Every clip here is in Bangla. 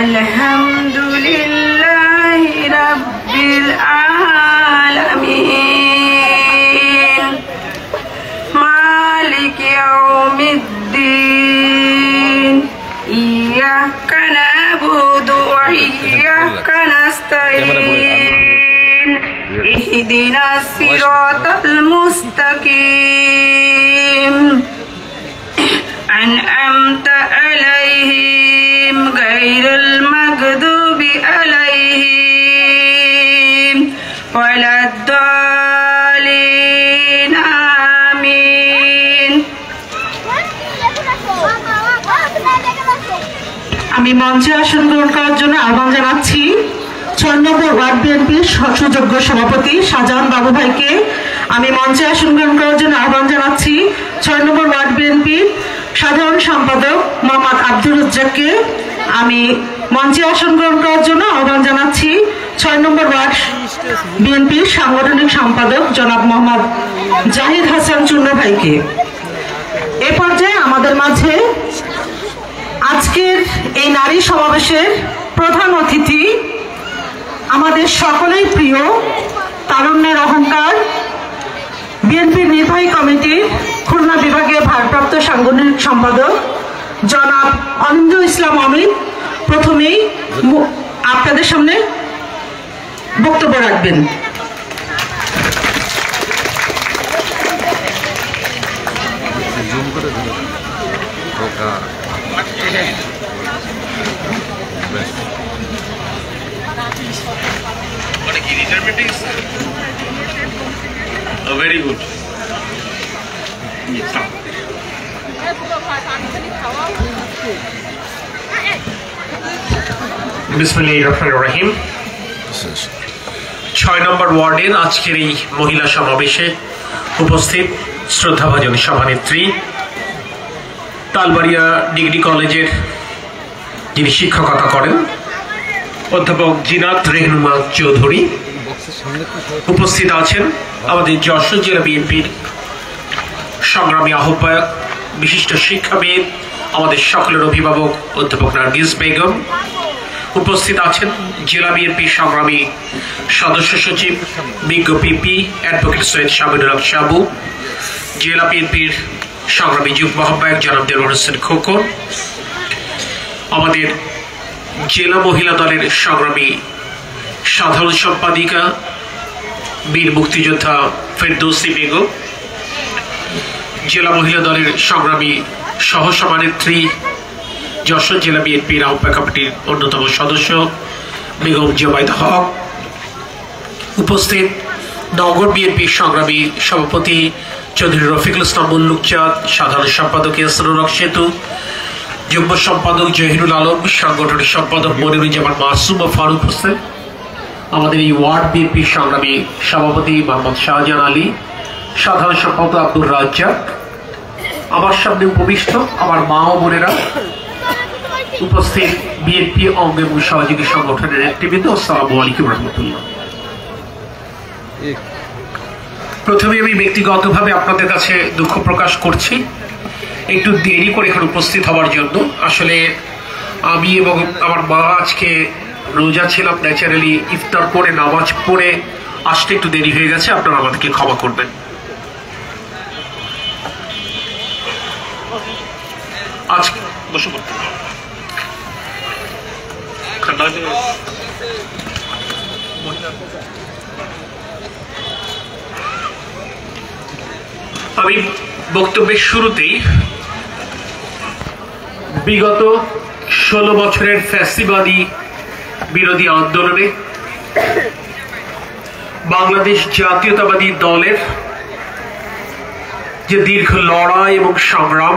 আলহামদুলিল্লাহি রাব্বিল আলামিন মালিক ইয়াউমিদ্দিন ইয়্যাকা না'বুদু ওয়া ইয়্যাকা নাস্তাঈন ইহদিনাস সিরাতাল মুস্তাকিম আন'আমতা আলাইহিম গায়রিল মাগদুবি আলাইহিম ওয়ালাদ-দালিন আমিন। আমি মঞ্চে আসন গ্রহণ করার জন্য আহ্বান জানাচ্ছি ৬ নম্বর ওয়ার্ড বিএনপির সুযোগ্য সভাপতি শাহজাহান বাবু ভাইকে। আমি মঞ্চে আসন গ্রহণ করার জন্য আহ্বান জানাচ্ছি ৬ নম্বর ওয়ার্ড বিএনপির সাধারণ সম্পাদক মোহাম্মদ আব্দুর রাজ্জাককে। আমি মঞ্চে আসন গ্রহণ করার জন্য আহ্বান জানাচ্ছি ৬ নম্বর ওয়ার্ড বিএনপির সাংগঠনিক সম্পাদক জনাব মোহাম্মদ জাহিদ হাসান চূর্ণ ভাইকে। এ পর্যায়ে আমাদের মাঝে আজকের এই নারী সমাবেশের প্রধান অতিথি আমাদের সকলেই প্রিয় তারুণ্যের অহংকার বিএনপির নির্বাহী কমিটির খুলনা বিভাগের ভারপ্রাপ্ত সাংগঠনিক সম্পাদক জনাব অনিন্দ্র ইসলাম অমিত প্রথমেই আপনাদের সামনে বক্তব্য রাখবেন। Very good. বিসমিল্লাহির-রহমানির-রহিম। ৬ নম্বর ওয়ার্ডের আজকের এই মহিলা সমাবেশে উপস্থিত শ্রদ্ধাভাজন সভানেত্রী, তালবাড়িয়া ডিগ্রি কলেজের যিনি শিক্ষকতা করেন অধ্যাপক জিনাত রেহনুমা চৌধুরী, উপস্থিত আছেন আমাদের যশোর জেলা বিএনপির সংগ্রামী আহ্বায়ক বিশিষ্ট শিক্ষাবিদ আমাদের সকলের অভিভাবক অধ্যাপক নার্গিস বেগম, উপস্থিত আছেন জেলা বিএনপির সংগ্রামী সদস্য সচিব বিজ্ঞ পিপি অ্যাডভোকেট সৈয়দ শামিনুল হক সাবু, জেলা বিএনপির সংগ্রামী যুগ্ম আহ্বায়ক জনাব দেলোয়ার হোসেন খোকন, আমাদের জেলা মহিলা দলের সংগ্রামী সাধারণ সম্পাদিকা বীর মুক্তিযোদ্ধা ফেরদৌসী বেগম, জেলা মহিলা দলের সংগ্রামী সহসভানেত্রী যশোর জেলা বিএনপির আহ্বায়ক কমিটির অন্যতম সদস্য বেগম জুবাইদা হক, উপস্থিত নগর বিএনপির সংগ্রামী সভাপতি চৌধুরী রফিকুল ইসলাম মুল্লুকচাঁদ, সাধারণ সম্পাদক ইয়াসিনুর হক সেতু, যুগ্ম সম্পাদক জহিরুল আলম, সাংগঠনিক সম্পাদক মনিরুজ্জামান মাসুম ও ফারুক হোসেন, আমাদের এই ওয়ার্ড বিএনপির সংগ্রামী সভাপতি মোহাম্মদ শাহজাহান আলী, সাধারণ সম্পাদক আব্দুর রাজ্জাক, আমার সামনে উপবিষ্ট আমার মা ও বোনেরা, উপস্থিত বিএনপি অঙ্গ এবং সহযোগী সংগঠনের নেতৃবৃন্দ, আসসালামু আলাইকুম রহমতুল্লাহ। প্রথমে আমি ব্যক্তিগতভাবে আপনাদের কাছে দুঃখ প্রকাশ করছি একটু দেরি করে এখানে উপস্থিত হওয়ার জন্য। আসলে আমি এবং আমার মা আজকে রোজা ছিলাম, ন্যাচারালি ইফতার করে নামাজ পড়ে আসতে একটু দেরি হয়ে গেছে, আপনারা আমাদেরকে ক্ষমা করবেন। আজকে বসে পড়তে আমি বক্তব্যের শুরুতেই বিগত 16 বছরের ফ্যাসিবাদী বিরোধী আন্দোলনে বাংলাদেশ জাতীয়তাবাদী দলের যে দীর্ঘ লড়াই এবং সংগ্রাম,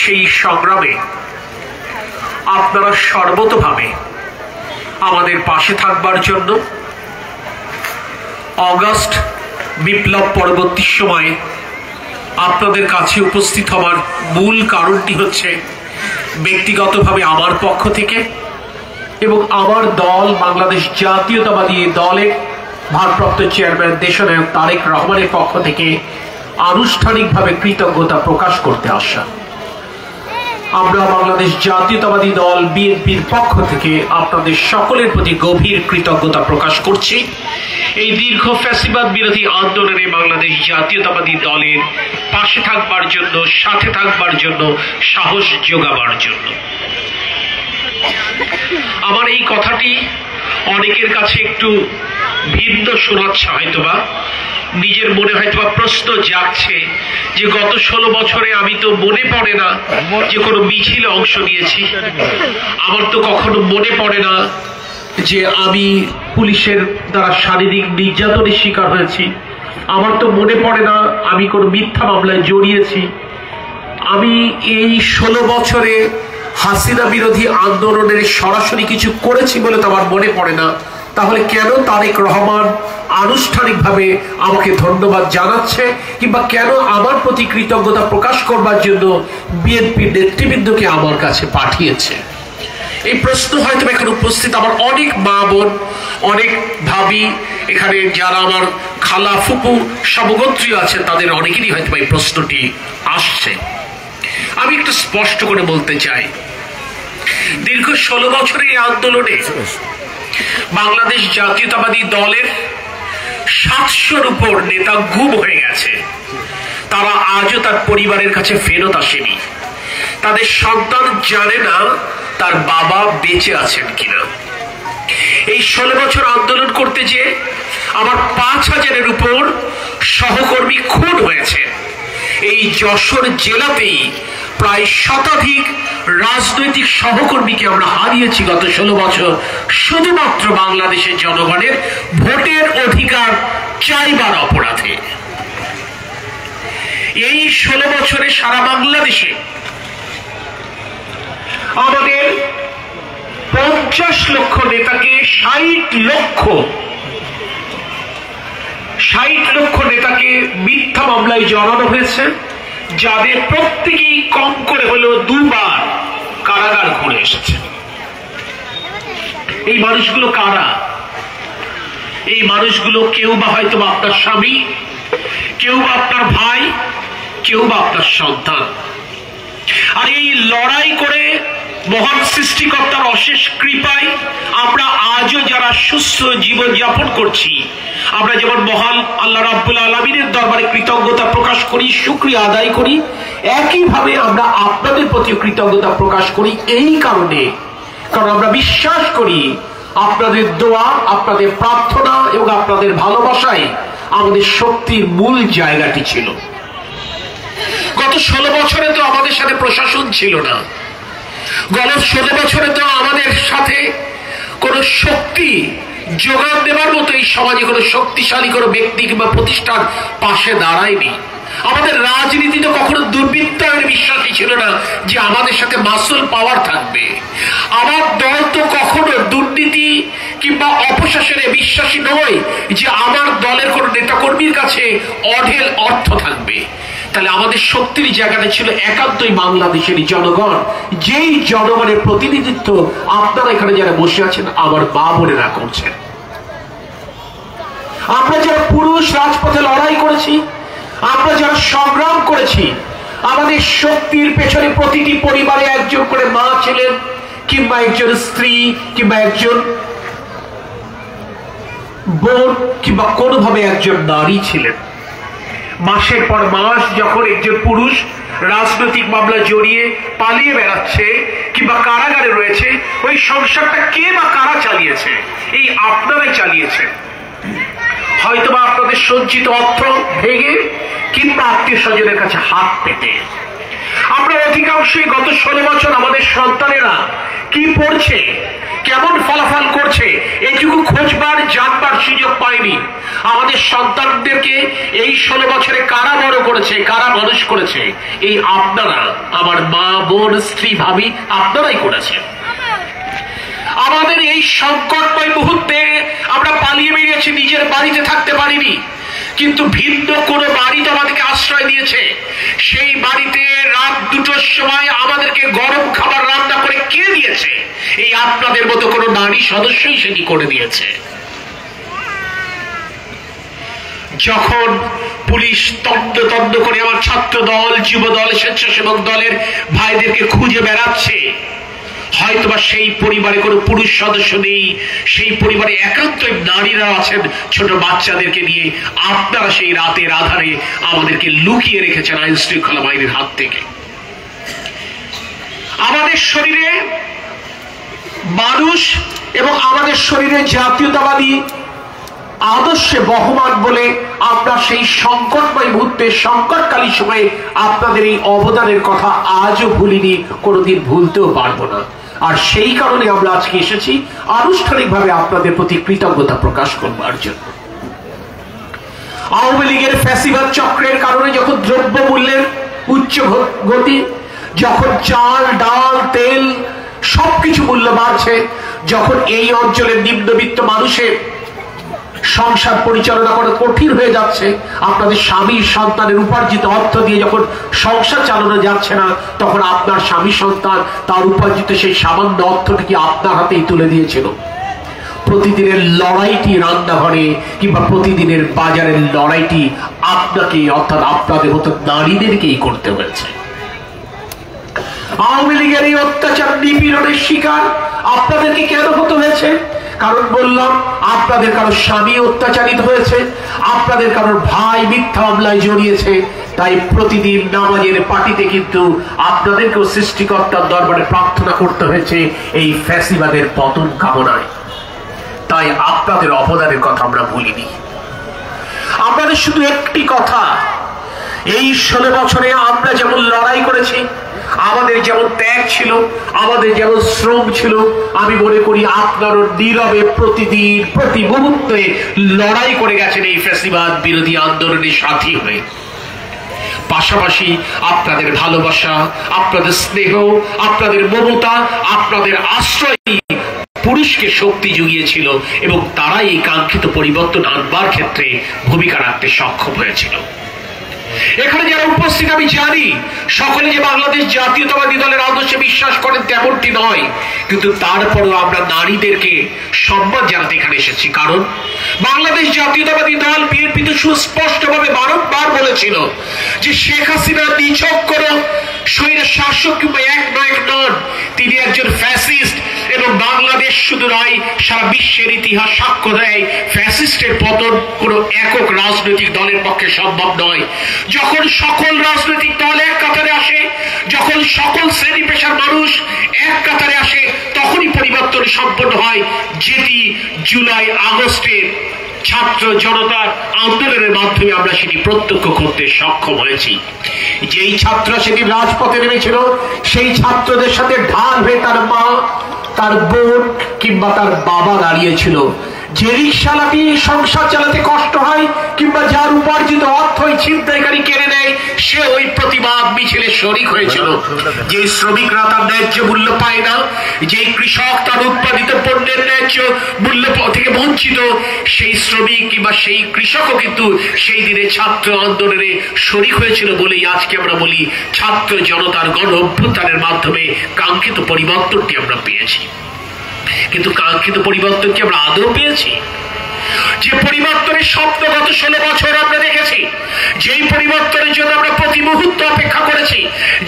সেই সংগ্রামে আপনারা সর্বতোভাবে আমাদের পাশে থাকবার জন্য অগাস্ট বিপ্লব পরবর্তী সময়ে আপনাদের কাছে উপস্থিত হওয়ার মূল কারণটি হচ্ছে ব্যক্তিগতভাবে আমার পক্ষ থেকে এবং আমার দল বাংলাদেশ জাতীয়তাবাদী দলের ভারপ্রাপ্ত চেয়ারম্যান দেশনায়ক তারেক রহমানের পক্ষ থেকে আনুষ্ঠানিকভাবে কৃতজ্ঞতা প্রকাশ করতে আসা। আমরা বাংলাদেশ জাতীয়তাবাদী দল বিএনপির পক্ষ থেকে আপনাদের সকলের প্রতি গভীর কৃতজ্ঞতা প্রকাশ করছি। এই দীর্ঘ ফ্যাসিবাদ বিরোধী আন্দোলনে বাংলাদেশ জাতীয়তাবাদী দলের পাশে থাকবার জন্য, সাথে থাকবার জন্য, সাহস যোগাবার জন্য। আমার এই কথাটি অনেকের কাছে একটু ভিন্ন শোনাচ্ছে, হয়তোবা নিজের মনে হয়তোবা প্রশ্ন জাগছে যে গত 16 বছরে আমি তো মনে পড়ে না যে কোনো মিছিলে অংশ নিয়েছি, আমার তো কখনো মনে পড়ে না যে আমি পুলিশের দ্বারা শারীরিক নির্যাতনের শিকার হয়েছি, আমার তো মনে পড়ে না আমি কোনো মিথ্যা মামলায় জড়িয়েছি, আমি এই 16 বছরে হাসিনা বিরোধী আন্দোলনের সরাসরি কিছু করেছি বলে তো আমার মনে পড়ে না। তাহলে কেন তারেক রহমান আনুষ্ঠানিকভাবে আমাকে ধন্যবাদ জানাচ্ছে, কিংবা কেন আমার প্রতি কৃতজ্ঞতা প্রকাশ করবার জন্য বিএনপি নেতৃবৃন্দকে আমার কাছে পাঠিয়েছে? এই প্রশ্ন হয়তো এখানে উপস্থিত আমার অনেক মা বোন, অনেক ভাবি, এখানে যারা আমার খালা ফুপু সমগোত্রীয় আছেন, তাদের অনেকেরই হয়তো এই প্রশ্নটি আসছে। আমি একটু স্পষ্ট করে বলতে চাই, দীর্ঘ 16 বছরের এই আন্দোলনে বাংলাদেশ জাতীয়তাবাদী দলের 700-র উপর নেতা গুম হয়ে গেছে। তারা আজও তার পরিবারের কাছে ফেরত আসেনি। তাদের সন্তান জানে না তার বাবা বেঁচে আছেন কিনা। এই 16 বছর আন্দোলন করতে যে আমার 5000-এর উপর সহকর্মী খুন হয়েছে। এই যশোর জেলাতেই প্রায় শতাধিক রাজনৈতিক সহকর্মীকে আমরা হারিয়েছি গত 16 বছর, শুধুমাত্র বাংলাদেশের জনগণের ভোটের অধিকার চাইবার অপরাধে। এই 16 বছরে সারা বাংলাদেশে আমাদের 50 লক্ষ নেতাকে 60 লক্ষ নেতাকে মিথ্যা মামলায় জড়ানো হয়েছে, যাদের প্রত্যেকেই কম করে হলেও 2 বার কারাগার ঘুরে এসেছে। এই মানুষগুলো কারা? এই মানুষগুলো কেউ বা হয়তো আপনার স্বামী, কেউ বা আপনার ভাই, কেউ বা আপনার সন্তান। আর এই লড়াই করে মহান সৃষ্টিকর্তার অশেষ কৃপায় আমরা আজও যারা সুস্থ জীবন যাপন করছি, আমরা যেমন মহান আল্লাহ রাব্বুল আলামিনের দরবারে কৃতজ্ঞতা প্রকাশ করি, শুকরিয়া আদায় করি, একইভাবে আমরা আপনাদের প্রতি কৃতজ্ঞতা প্রকাশ করি এই কারণে, কারণ আমরা বিশ্বাস করি আপনাদের দোয়া, আপনাদের প্রার্থনা এবং আপনাদের ভালোবাসায় আমাদের শক্তির মূল জায়গাটি ছিল। গত 16 বছরে তো আমাদের সাথে প্রশাসন ছিল না, গত 16 বছরে তো আমাদের সাথে কোন শক্তি যোগান দেবার মতো এই সমাজে কোন শক্তিশালী কোন ব্যক্তি কিংবা প্রতিষ্ঠান পাশে দাঁড়ায়নি। আমাদের রাজনীতি তো কখনো দুর্বৃত্তায়নে বিশ্বাসী ছিল না যে আমাদের সাথে মাসুল পাওয়ার থাকবে। আমার দল তো কখনো দুর্নীতি কিংবা অপশাসনে বিশ্বাসী নয় যে আমার দলের কোন নেতাকর্মীর কাছে অঢেল অর্থ থাকবে। তাহলে আমাদের শক্তির জায়গাটা ছিল একান্তই বাংলাদেশের জনগণ, যেই জনগণের প্রতিনিধিত্ব আপনারা এখানে যারা বসে আছেন আমার মা বোনেরা করছেন। আমরা যারা পুরুষ রাজপথে লড়াই করেছি, আমরা যারা সংগ্রাম করেছি, আমাদের শক্তির পেছনে প্রতিটি পরিবারে একজন করে মা ছিলেন, কিংবা একজন স্ত্রী, কিংবা একজন বোন, কিংবা কোনোভাবে একজন নারী ছিলেন। মাসের পর মাস যখন একজন পুরুষ রাজনৈতিক মামলা জড়িয়ে পালিয়ে বেড়াচ্ছে কিংবা কারাগারে রয়েছে, ওই সংসারটা কে বা কারা চালিয়েছে? এই আপনারাই চালিয়েছেন। হয়তোবা আপনাদের সঞ্চিত অর্থ ভেঙে কিংবা আত্মীয় স্বজনের কাছে হাত পেতে। আমরা অধিকাংশই গত 16 বছর আমাদের সন্তানেরা কি পড়ছে, কেমন ফলাফল করছে, এইটুকু খোঁজবার জানবার সুযোগ পাইনি। আমাদের সন্তানদেরকে এই 16 বছরে কারা বড় করেছে, কারা মানুষ করেছে? এই আপনারা, আমার মা বোন স্ত্রী ভাবি, আপনারাই করেছেন। আমাদের এই সংকটময় মুহূর্তে আমরা পালিয়ে বেরিয়েছি, নিজের বাড়িতে থাকতে পারিনি, কিন্তু ভিন্ন কোনো বাড়ি তো আমাদেরকে আশ্রয় দিয়েছে। সেই বাড়িতে রাত 2টোর সময় আমাদেরকে গরম খাবার রান্না করে কে দিয়েছে? এই আপনাদের মতো কোনো নারী সদস্যই সেটি করে দিয়েছে। যখন পুলিশ তন্ন তন্ন করে আমার ছাত্র দল, যুব দল, স্বেচ্ছাসেবক দলের ভাইদেরকে খুঁজে বেড়াচ্ছে, হয়তোবা সেই পরিবারে কোনো পুরুষ সদস্য নেই, সেই পরিবারে একান্তই নারীরা আছেন ছোট বাচ্চাদেরকে নিয়ে। আপনারা সেই রাতের আধারে আমাদেরকে লুকিয়ে রেখেছেন আইন শৃঙ্খলা বাহিনীর হাত থেকে। আমাদের শরীরে মানুষ এবং আমাদের শরীরে জাতীয়তাবাদী আদর্শে বহমান বলে আমরা সেই সংকটময় মুহূর্তে, সংকটকালী সময়ে আপনাদের এই অবদানের কথা আজও ভুলিনি, কোনোদিন ভুলতেও পারবো না। আর সেই কারণে আমরা আজকে এসেছি আনুষ্ঠানিকভাবে আপনাদের প্রতি কৃতজ্ঞতা প্রকাশ করবার জন্য। আওয়ামী লীগের ফ্যাসিবাদ চক্রের কারণে যখন দ্রব্য মূল্যের উচ্চ গতি, যখন চাল, ডাল, তেল সবকিছু মূল্য বাড়ছে, যখন এই অঞ্চলের নিম্নবিত্ত মানুষের সংসার পরিচালনা করা কঠিন হয়ে যাচ্ছে, আপনাদের স্বামী সন্তানের উপার্জিত অর্থ দিয়ে যখন সংসার চালানো যাচ্ছে না, তখন আপনার স্বামী সন্তান তার উপার্জিত সেই সামান্য অর্থটিকে আপনার হাতেই তুলে দিয়েছিল। প্রতিদিনের লড়াইটি রান্নাঘরে কিংবা প্রতিদিনের বাজারের লড়াইটি আপনাকে, অর্থাৎ আপনাদের মতো নারীদেরকেই করতে হয়েছে। আওয়ামী লীগের এই অত্যাচার নিপীড়নের শিকার আপনাদেরকে কেন হতে হয়েছে? কারণ বললাম, আপনাদের কারো স্বামী অত্যাচারিত হয়েছে, আপনাদের কারোর ভাই মিথ্যা মামলায় জড়িয়েছে, তাই প্রতিদিন নামাজের পার্টিতে কিন্তু আপনাদেরকেও সৃষ্টিকর্তার দরবারে প্রার্থনা করতে হয়েছে এই ফ্যাসিবাদের পতন কামনায়। তাই আপনাদের অবদানের কথা আমরা ভুলিনি। আপনাদের শুধু একটি কথা, এই 16 বছরে আমরা যেমন লড়াই করেছি, আমাদের যেমন ত্যাগ ছিল, আমাদের যেমন শ্রম ছিল, আমি মনে করি আপনারও নীরবে প্রতিদিন প্রতি মুহূর্তে লড়াই করে গেছেন এই ফ্যাসিবাদ বিরোধী আন্দোলনের সাথী হয়ে। পাশাপাশি আপনাদের ভালোবাসা, আপনাদের স্নেহ, আপনাদের মমতা, আপনাদের আশ্রয় পুরুষকে শক্তি জুগিয়েছিল এবং তারাই এই কাঙ্ক্ষিত পরিবর্তন আনবার ক্ষেত্রে ভূমিকা রাখতে সক্ষম হয়েছিল। এখানে যারা উপস্থিত আমি জানি সকলে যে বাংলাদেশ জাতীয়তাবাদী দলের আদর্শে বিশ্বাস করেন তেমনটি নয়, কিন্তু তারপরেও আমরা নারীদেরকে সম্মান জানাতে এখানে এসেছি। কারণ বাংলাদেশ জাতীয়তাবাদী দল বিএনপি তো সুস্পষ্টভাবে বারংবার বলেছিল যে শেখ হাসিনা নিছক কোন স্বৈর শাসক কিংবা একনায়ক নন, তিনি একজন ফ্যাসিস্ট এবং বাংলাদেশ শুধু নয় সারা বিশ্বের ইতিহাস সাক্ষ্য দেয় ফ্যাসিস্টের পতন কোন একক রাজনৈতিক দলের পক্ষে সম্ভব নয়। যখন সকল রাজনৈতিক দল এক কাতারে আসে, যখন সকল শ্রেণী পেশার মানুষ এক কাতারে আসে, তখনই পরিবর্তন সম্পন্ন হয়, যেটি জুলাই আগস্টের ছাত্র জনতার আন্দোলনের মাধ্যমে আমরা সেটি প্রত্যক্ষ করতে সক্ষম হয়েছি। যেই ছাত্ররা সেদিন রাজপথে নেমেছিল, সেই ছাত্রদের সাথে ঢাল হয়ে তার মা, তার বোন কিংবা তার বাবা দাঁড়িয়েছিল। যে রিকশালাটি সংসার চালাতে কষ্ট হয় কিংবা যার উপার্জিত অর্থ ছিনতাইকারী কেড়ে নেয়, সে ওই প্রতিবাদ মিছিলে শরিক হয়েছিল। যে শ্রমিকরা তার ন্যায্য মূল্য পায় না, যে কৃষক তার উৎপাদিত পণ্যের ন্যায্য মূল্য থেকে বঞ্চিত, সেই শ্রমিক কিংবা সেই কৃষকও কিন্তু সেই দিনে ছাত্র আন্দোলনে শরিক হয়েছিল বলেই আজকে আমরা বলি ছাত্র জনতার গণ অভ্যুত্থানের মাধ্যমে কাঙ্ক্ষিত পরিবর্তনটি আমরা পেয়েছি। কিন্তু কাঙ্ক্ষিত পরিবর্তন কি আমরা আদৌ পেয়েছি? যে পরিবর্তনের স্বপ্ন গত 16 বছর আমরা দেখেছি, যেই পরিবর্তনের জন্য আমরা প্রতি মুহূর্ত অপেক্ষা করেছি,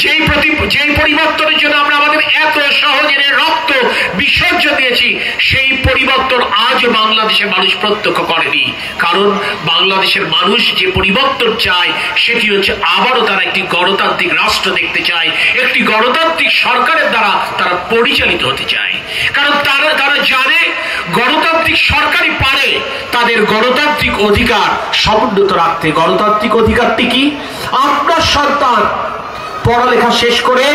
যেই পরিবর্তনের জন্য আমরা আমাদের এত সহজে রক্ত বিসর্জন দিয়েছি, সেই পরিবর্তন আজও বাংলাদেশের মানুষ প্রত্যক্ষ করেনি। কারণ বাংলাদেশের মানুষ যে পরিবর্তন চায় সেটি হচ্ছে আবারও তারা একটি গণতান্ত্রিক রাষ্ট্র দেখতে চায়, একটি গণতান্ত্রিক সরকারের দ্বারা তারা পরিচালিত হতে চায়। কারণ তারা জানে গণতান্ত্রিক সরকারই পারে তাদের গণতান্ত্রিক অধিকার সমুন্নত রাখতে। গণতান্ত্রিক অধিকারটি কি? আপনার সন্তান পড়ালেখা শেষ করে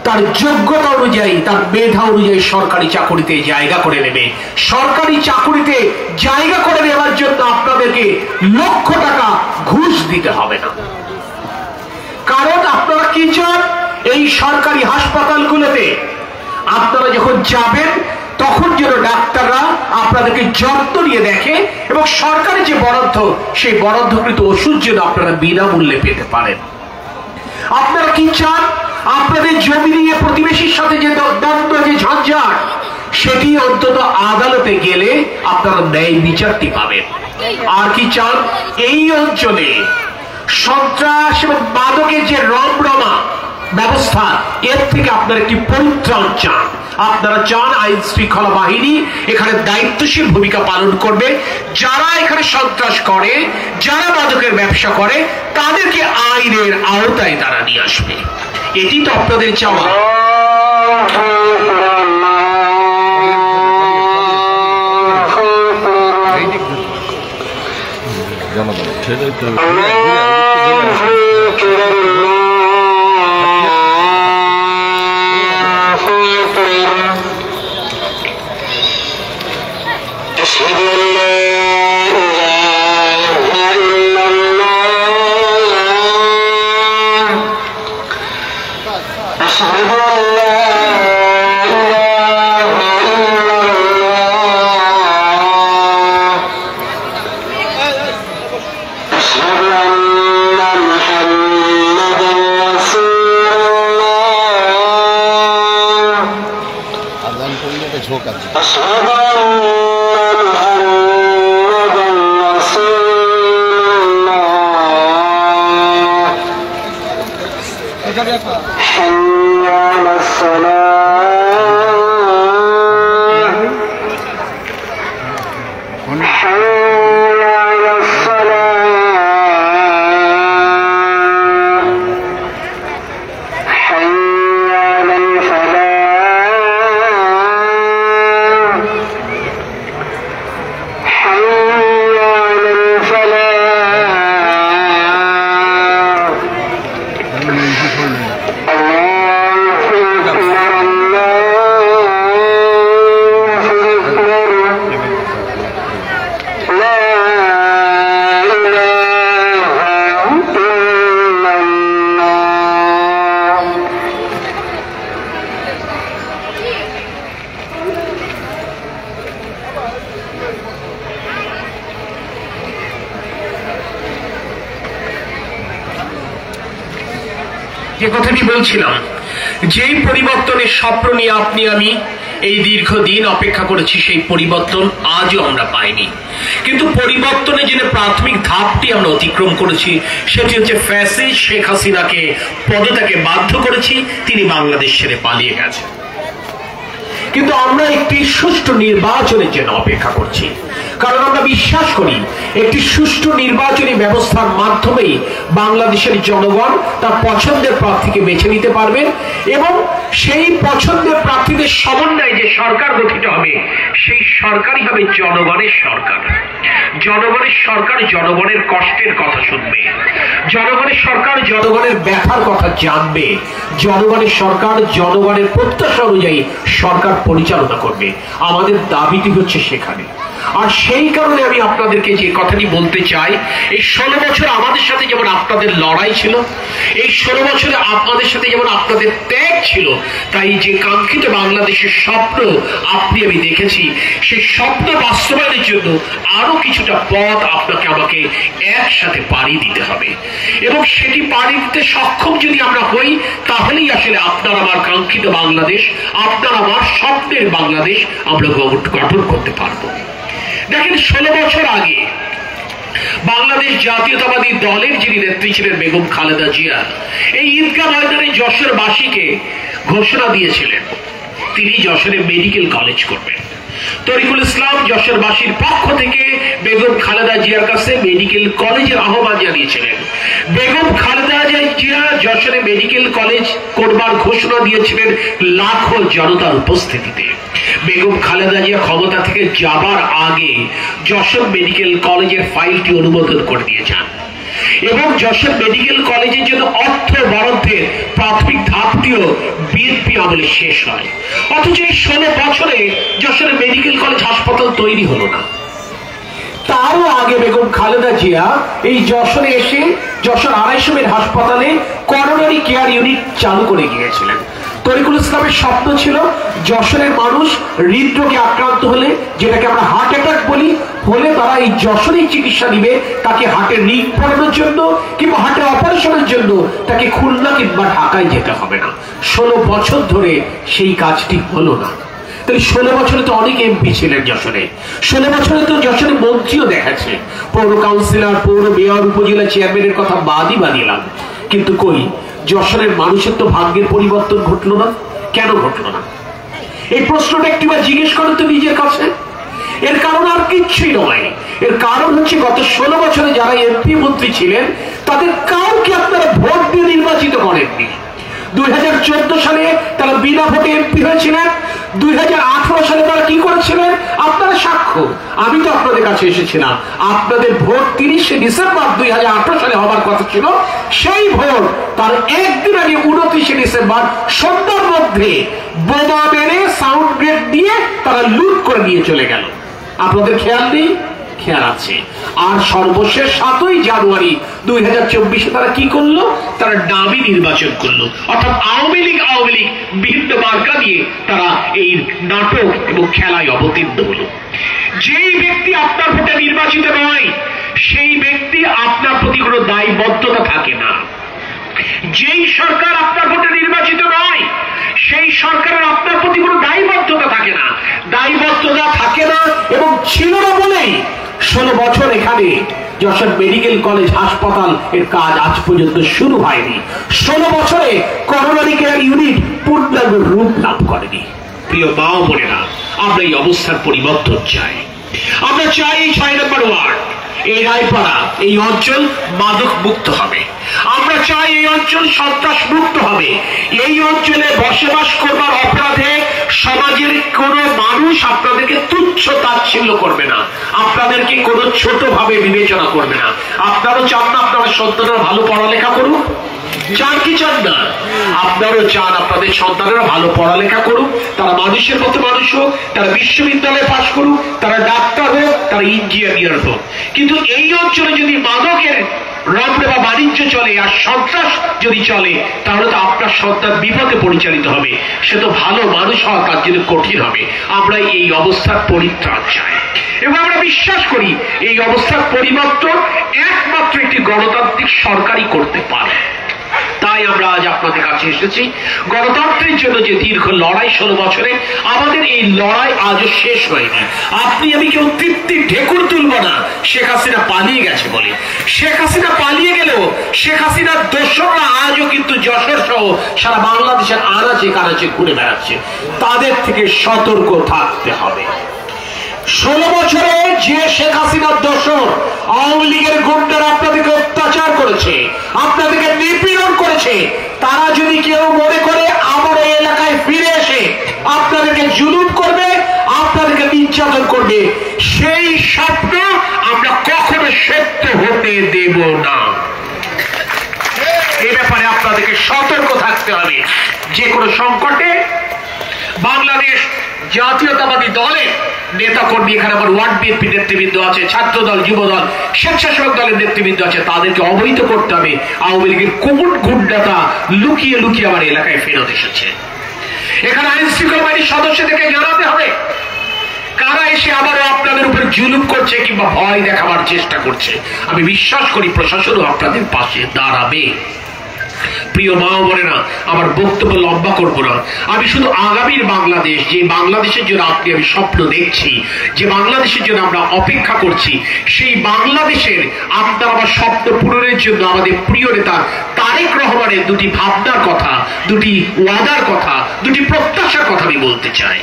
তার যোগ্যতা অনুযায়ী, তার মেধা অনুযায়ী সরকারি চাকরিতে জায়গা করে নেবে। সরকারি চাকরিতে জায়গা করে নেওয়ার জন্য আপনাদেরকে লক্ষ টাকা ঘুষ দিতে হবে না। কারণ আপনারা কি চান? এই সরকারি হাসপাতালগুলোতে আপনারা যখন যাবেন তখন যেন ডাক্তাররা আপনাদেরকে যত্ন নিয়ে দেখে এবং সরকারি যে বরাদ্দ, সেই বরাদ্দকৃত ওষুধ যেন আপনারা বিনামূল্যে পেতে পারেন। আপনারা কি চান? আপনাদের জমি নিয়ে প্রতিবেশীর সাথে যে দ্বন্দ্ব, যে ঝঞ্ঝাট, সেটি অন্তত আদালতে গেলে আপনারা ন্যায় বিচারটি পাবেন। আর কি চান? এই অঞ্চলে সন্ত্রাস এবং মাদকের যে রমরমা ব্যবস্থা, এর থেকে আপনারা একটি পরিত্রাণ চান। আপনারা চান আইন শৃঙ্খলা বাহিনী এখানে দায়িত্বশীল ভূমিকা পালন করবে। যারা এখানে সন্ত্রাস করে, যারা মাদকের ব্যবসা করে, তাদেরকে আইনের আওতায় তারা নিয়ে আসবে। এটি তো আপনাদের চাওয়া। যে কথাটি বলছিলাম, যেই পরিবর্তনের স্বপ্ন নিয়ে আপনি আমি এই দীর্ঘদিন অপেক্ষা করেছি, সেই পরিবর্তন আজও আমরা পাইনি। কিন্তু পরিবর্তনের যে প্রাথমিক ধাপটি আমরা অতিক্রম করেছি, সেটি হচ্ছে ফ্যাসিস্ট শেখ হাসিনাকে পদত্যাগে বাধ্য করেছি। তিনি বাংলাদেশ ছেড়ে পালিয়ে গেছেন। কিন্তু আমরা একটি সুষ্ঠু নির্বাচনের জন্য অপেক্ষা করছি, কারণ আমরা বিশ্বাস করি একটি সুষ্ঠু নির্বাচনী ব্যবস্থার মাধ্যমেই বাংলাদেশের জনগণ তার পছন্দের প্রার্থীকে বেছে নিতে পারবেন এবং সেই পছন্দের প্রার্থীদের সমন্বয়ে যে সরকার গঠিত হবে, সেই সরকারই হবে জনগণের সরকার। জনগণের সরকার জনগণের কষ্টের কথা শুনবে, জনগণের সরকার জনগণের ব্যথার কথা জানবে, জনগণের সরকার জনগণের প্রত্যাশা অনুযায়ী সরকার পরিচালনা করবে। আমাদের দাবিটি হচ্ছে সেখানে। আর সেই কারণে আমি আপনাদেরকে যে কথাটি বলতে চাই, এই 16 বছর আমাদের সাথে যেমন আপনাদের লড়াই ছিল, এই 16 বছরে আপনাদের সাথে যেমন আপনাদের ত্যাগ ছিল, তাই যে কাঙ্ক্ষিত বাংলাদেশের স্বপ্ন আপনি আমি দেখেছি, সেই স্বপ্ন বাস্তবায়নের জন্য আরো কিছুটা পথ আপনাকে আমাকে একসাথে পাড়ি দিতে হবে এবং সেটি পাড়ি দিতে সক্ষম যদি আমরা হই, তাহলেই আসলে আপনার আমার কাঙ্ক্ষিত বাংলাদেশ, আপনার আমার স্বপ্নের বাংলাদেশ আমরা গঠন করতে পারবো। দেখেন, 16 বছর আগে বাংলাদেশ জাতীয়তাবাদী দলের যিনি নেত্রী ছিলেন বেগম খালেদা জিয়া, এই ঈদগাহ ময়দানে যশোরবাসীকে ঘোষণা দিয়েছিলেন তিনি যশোরে মেডিকেল কলেজ করবেন। তরিকুল ইসলাম যশোরবাসীর পক্ষ থেকে বেগম খালেদা জিয়ার কাছে মেডিকেল কলেজের আহ্বান জানিয়েছিলেন। বেগম খালেদা জিয়া যশোরে মেডিকেল কলেজ করবার ঘোষণা দিয়েছিলেন লাখো জনতার উপস্থিতিতে। বেগম খালেদা জিয়া ক্ষমতা থেকে যাবার আগে যশোর মেডিকেল কলেজের ফাইলটি অনুমোদন করে দিয়েছেন এবং যশোর মেডিকেল কলেজের জন্য অর্থ বরাদ্দের প্রাথমিক ধাপটিও বিএনপি আমলে শেষ হয়। অথচ এই 16 বছরে যশোর মেডিকেল কলেজ হাসপাতাল তৈরি হলো না। তারও আগে বেগম খালেদা জিয়া এই যশোরে এসে যশোর 250 বেড হাসপাতালে করোনারি কেয়ার ইউনিট চালু করে গিয়েছিলেন। তরিকুল ইসলামের স্বপ্ন ছিল যশোরের মানুষ হৃদরোগে আক্রান্ত হলে, যেটাকে আমরা হার্ট অ্যাটাক বলি, হলে তারা এই যশোরেই চিকিৎসা নিবে। তাকে হার্টের রিং পড়ানোর জন্য কিংবা হার্টের অপারেশনের জন্য তাকে খুলনা কিংবা ঢাকায় যেতে হবে না। 16 বছর ধরে সেই কাজটি হলো না। তাহলে 16 বছরে তো অনেক এমপি ছিলেন যশোরে, 16 বছরে তো যশোরে মন্ত্রীও দেখাচ্ছে, পৌর কাউন্সিলর, পৌর মেয়র, উপজেলা চেয়ারম্যানের কথা বাদই বানিলাম, কিন্তু কই যশোরের মানুষের তো ভাগ্যের পরিবর্তন ঘটলো না। কেন ঘটলো না এই প্রশ্নটা একটিবার জিজ্ঞেস করেন তো নিজের কাছে। এর কারণ আর কিচ্ছুই নয়, এর কারণ হচ্ছে গত 16 বছরে যারা এমপি মন্ত্রী ছিলেন তাদের কাউকে আপনারা ভোট দিয়ে নির্বাচিত করেননি। 2014 সালে তারা বিনা ভোটে এমপি হয়েছিলেন, 2018 সালে তারা কি করেছিলেন আপনারা সাক্ষ্য। আমি তো আপনাদের কাছে এসেছিলাম, আপনাদের ভোট 30শে ডিসেম্বর 2018 সালে হবার কথা ছিল, সেই ভোট তার একদিন আগে 29শে ডিসেম্বর সন্ধ্যার মধ্যে বোমা মেরে সাউন্ড গ্রেড দিয়ে তারা লুট করে নিয়ে চলে গেল। আপনাদের খেয়াল নেই? খেয়াল আছে। আর সর্বশেষ 7ই জানুয়ারি 2024 তারা কি করলো? তারা ডামি নির্বাচন করলো, অর্থাৎ আওয়ামী লীগ বিভিন্ন মার্কা দিয়ে তারা এই নাটক এবং খেলায় অবতীর্ণ হলো। যেই ব্যক্তি আপনার ভোটে নির্বাচিত নয় সেই ব্যক্তি আপনার প্রতি কোনো দায়বদ্ধতা থাকে না। যেই সরকার আপনার ভোটে নির্বাচিত নয় সেই সরকারের আপনার প্রতি কোনো দায়বদ্ধতা থাকে না, দায়বদ্ধতা থাকে না এবং ছিল না বলেই 16 বছর এখানে যশোর মেডিকেল কলেজ হাসপাতাল এর কাজ আজ পর্যন্ত শুরু হয়নি। 16 বছরে করোনারি কেয়ার ইউনিট পূর্ণাঙ্গ রূপ লাভ করেনি। প্রিয় মা ও বোনেরা, আমরা এই অবস্থার পরিবর্তন চাই। আমরা চাই এই 6 নম্বর ওয়ার্ড, এই রায়পাড়া, এই অঞ্চল মাদক মুক্ত হবে। আমরা চাই এই অঞ্চল সন্ত্রাস মুক্ত হবে। এই অঞ্চলে বসবাস করবার অপরাধে সমাজের কোন মানুষ আপনাদেরকে তুচ্ছ তাচ্ছিল্য করবে না, আপনাদেরকে কোনো ছোট ভাবে বিবেচনা করবে না। আপনারও চান না আপনারা সন্তানরা ভালো পড়ালেখা করুক? চান কি চান না? আপনারও চান আপনাদের সন্তানেরা ভালো পড়ালেখা করুক, তারা মানুষের মতো মানুষ হোক, তারা বিশ্ববিদ্যালয়ে পাশ করুক, তারা ডাক্তার হোক, তারা ইঞ্জিনিয়ার হোক। কিন্তু এই অঞ্চলে যদি মাদকের রমরে বা বাণিজ্য চলে আর সন্ত্রাস যদি চলে তাহলে তো আপনার সন্তান বিপদে পরিচালিত হবে, সে তো ভালো মানুষ হওয়া তার জন্য কঠিন হবে। আমরা এই অবস্থার পরিত্রাণ চাই এবং আমরা বিশ্বাস করি এই অবস্থার পরিবর্তন একমাত্র একটি গণতান্ত্রিক সরকারই করতে পারে। তাই আমরা আজ আপনাদের কাছে এসেছি। গণতন্ত্রের জন্য যে দীর্ঘ লড়াই 16 বছরে, আমাদের এই লড়াই আজও শেষ হয়নি। আপনি আমি কেউ তৃপ্তির ঢেকুর তুলব না শেখ হাসিনা পালিয়ে গেছে বলে। শেখ হাসিনা পালিয়ে গেলেও শেখ হাসিনার দোসররা আজও কিন্তু যশোর সহ সারা বাংলাদেশের আনাচে কানাচে ঘুরে বেড়াচ্ছে, তাদের থেকে সতর্ক থাকতে হবে। 16 বছরে যে শেখ হাসিনার দোসর আওয়ামী লীগের গুন্ডারা আপনাদেরকে অত্যাচার করেছে, আপনাদেরকে নিপীড়ন করেছে, তারা যদি কেউ মনে করে আবার এই এলাকায় ফিরে এসে আপনাদেরকে জুলুম করবে, আপনাদেরকে নির্যাতন করবে, সেই স্বপ্ন আমরা কখনো সত্য হতে দেব না। এই ব্যাপারে আপনাদেরকে সতর্ক থাকতে হবে। যে কোনো সংকটে বাংলাদেশ জাতীয়তাবাদী দলের নেতা কর্মী, এখানে আমার ওয়ার্ড বিএনপি নেতৃবৃন্দ আছে, ছাত্র দল, যুব দল, স্বেচ্ছাসেবক দলের নেতৃবৃন্দ আছে, তাদেরকে অবহিত করতে হবে আওয়ামী লীগের কোন গুন্ডাটা লুকিয়ে লুকিয়ে আমার এলাকায় ফেরত এসেছে। এখানে আইন শৃঙ্খলা বাহিনীর সদস্যদেরকে জানাতে হবে কারা এসে আবারও আপনাদের উপর জুলুম করছে কিংবা ভয় দেখাবার চেষ্টা করছে। আমি বিশ্বাস করি প্রশাসনও আপনাদের পাশে দাঁড়াবে। প্রিয় মা ও বোনেরা, আমার বক্তব্য লম্বা করবো না। আমি শুধু আগামীর বাংলাদেশ, যে বাংলাদেশের জন্য আপনি আমি স্বপ্ন দেখছি, যে বাংলাদেশের জন্য আমরা অপেক্ষা করছি, সেই বাংলাদেশের আপনার আমার স্বপ্ন পূরণের জন্য আমাদের প্রিয় নেতা তারেক রহমানের দুটি ভাবনার কথা, দুটি ওয়াদার কথা, দুটি প্রত্যাশার কথা আমি বলতে চাই।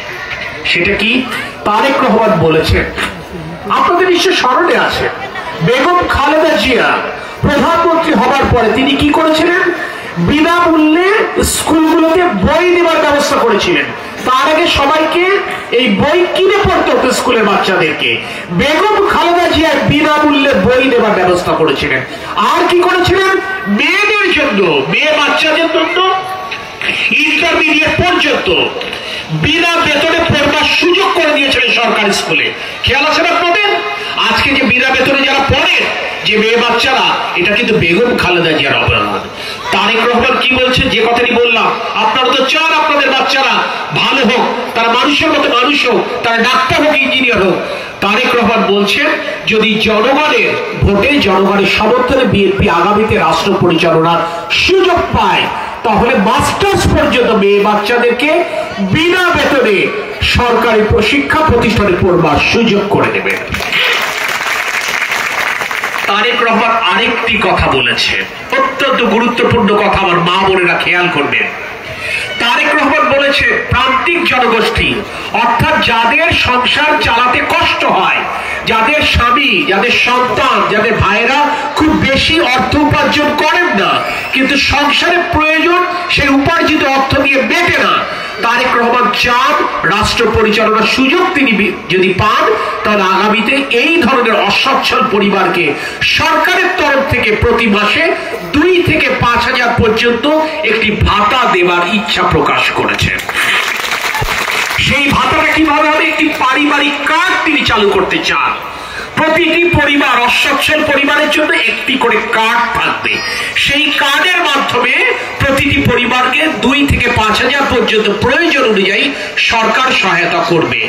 সেটা কি? তারেক রহমান বলেছেন, আপনাদের নিশ্চয় স্মরণে আছে, বেগম খালেদা জিয়া প্রধানমন্ত্রী হবার পরে তিনি কি করেছিলেন? বিনামূল্যে স্কুলগুলোতে বই দেওয়ার ব্যবস্থা করেছিলেন। তার আগে সবাইকে এই বই কিনে পড়তে হতো স্কুলের বাচ্চাদেরকে। বেগম খালেদা জিয়া বিনামূল্যে বই দেওয়ার ব্যবস্থা করেছিলেন। আর কি করেছিলেন? মেয়েদের জন্য, মেয়ে বাচ্চাদের জন্য ইন্টারমিডিয়েট পর্যন্ত বিনা বেতনে পড়বার সুযোগ করে দিয়েছিলেন সরকারি স্কুলে। খেয়াল আছে আপনাদের? আজকে যে বিনা বেতনে যারা পড়ে, যে মেয়ে বাচ্চারা, এটা কিন্তু বেগম খালেদা জিয়ার অবদান। তারেক রহমান কি বলছে? যে কথাটি বললাম, আপনারা তো চান আপনাদের বাচ্চারা ভালো হোক, তারা মানুষের মতো মানুষ হোক, তারা ডাক্তার হোক, ইঞ্জিনিয়ার হোক। তারেক রহমান বলছেন, যদি জনগণের ভোটে, জনগণের সমর্থনে বিএনপি আগামীতে রাষ্ট্র পরিচালনার সুযোগ পায়, তাহলে মাস্টার্স পর্যন্ত মেয়ে বাচ্চাদেরকে বিনা বেতনে সরকারি শিক্ষা প্রতিষ্ঠানে পড়বার সুযোগ করে দেবেন। তারেক রহমান আরেকটি কথা বলেছে, অত্যন্ত গুরুত্বপূর্ণ কথা, আমার মা বোনেরা খেয়াল করবেন। তারেক রহমান বলেছে প্রান্তিক জনগোষ্ঠী অর্থাৎ যাদের সংসার চালাতে কষ্ট হয়, যাদের স্বামী, যাদের সন্তান, যাদের ভাইরা খুব বেশি অর্থ উপার্জন করেন না, কিন্তু সংসারে প্রয়োজন সেই উপার্জিত অর্থ দিয়ে মেটে না, তারেক রহমান চান রাষ্ট্র পরিচালনার সুযোগ তিনি যদি পান তাহলে আগামীতে এই ধরনের অসচ্ছল পরিবারকে সরকারের তরফ থেকে প্রতি মাসে 2 থেকে 5,000 পর্যন্ত একটি ভাতা দেবার ইচ্ছা প্রকাশ করেছেন। সেই ভাতাটা কিভাবে হবে? একটি পারিবারিক কার্ড তিনি চালু করতে চান। প্রতিটি পরিবার, অসচ্ছল পরিবারের জন্য একটি করে কার্ড থাকবে। সেই কার্ডের মাধ্যমে প্রতিটি পরিবারকে 2 থেকে 5,000 পর্যন্ত প্রয়োজন অনুযায়ী সরকার সহায়তা করবে।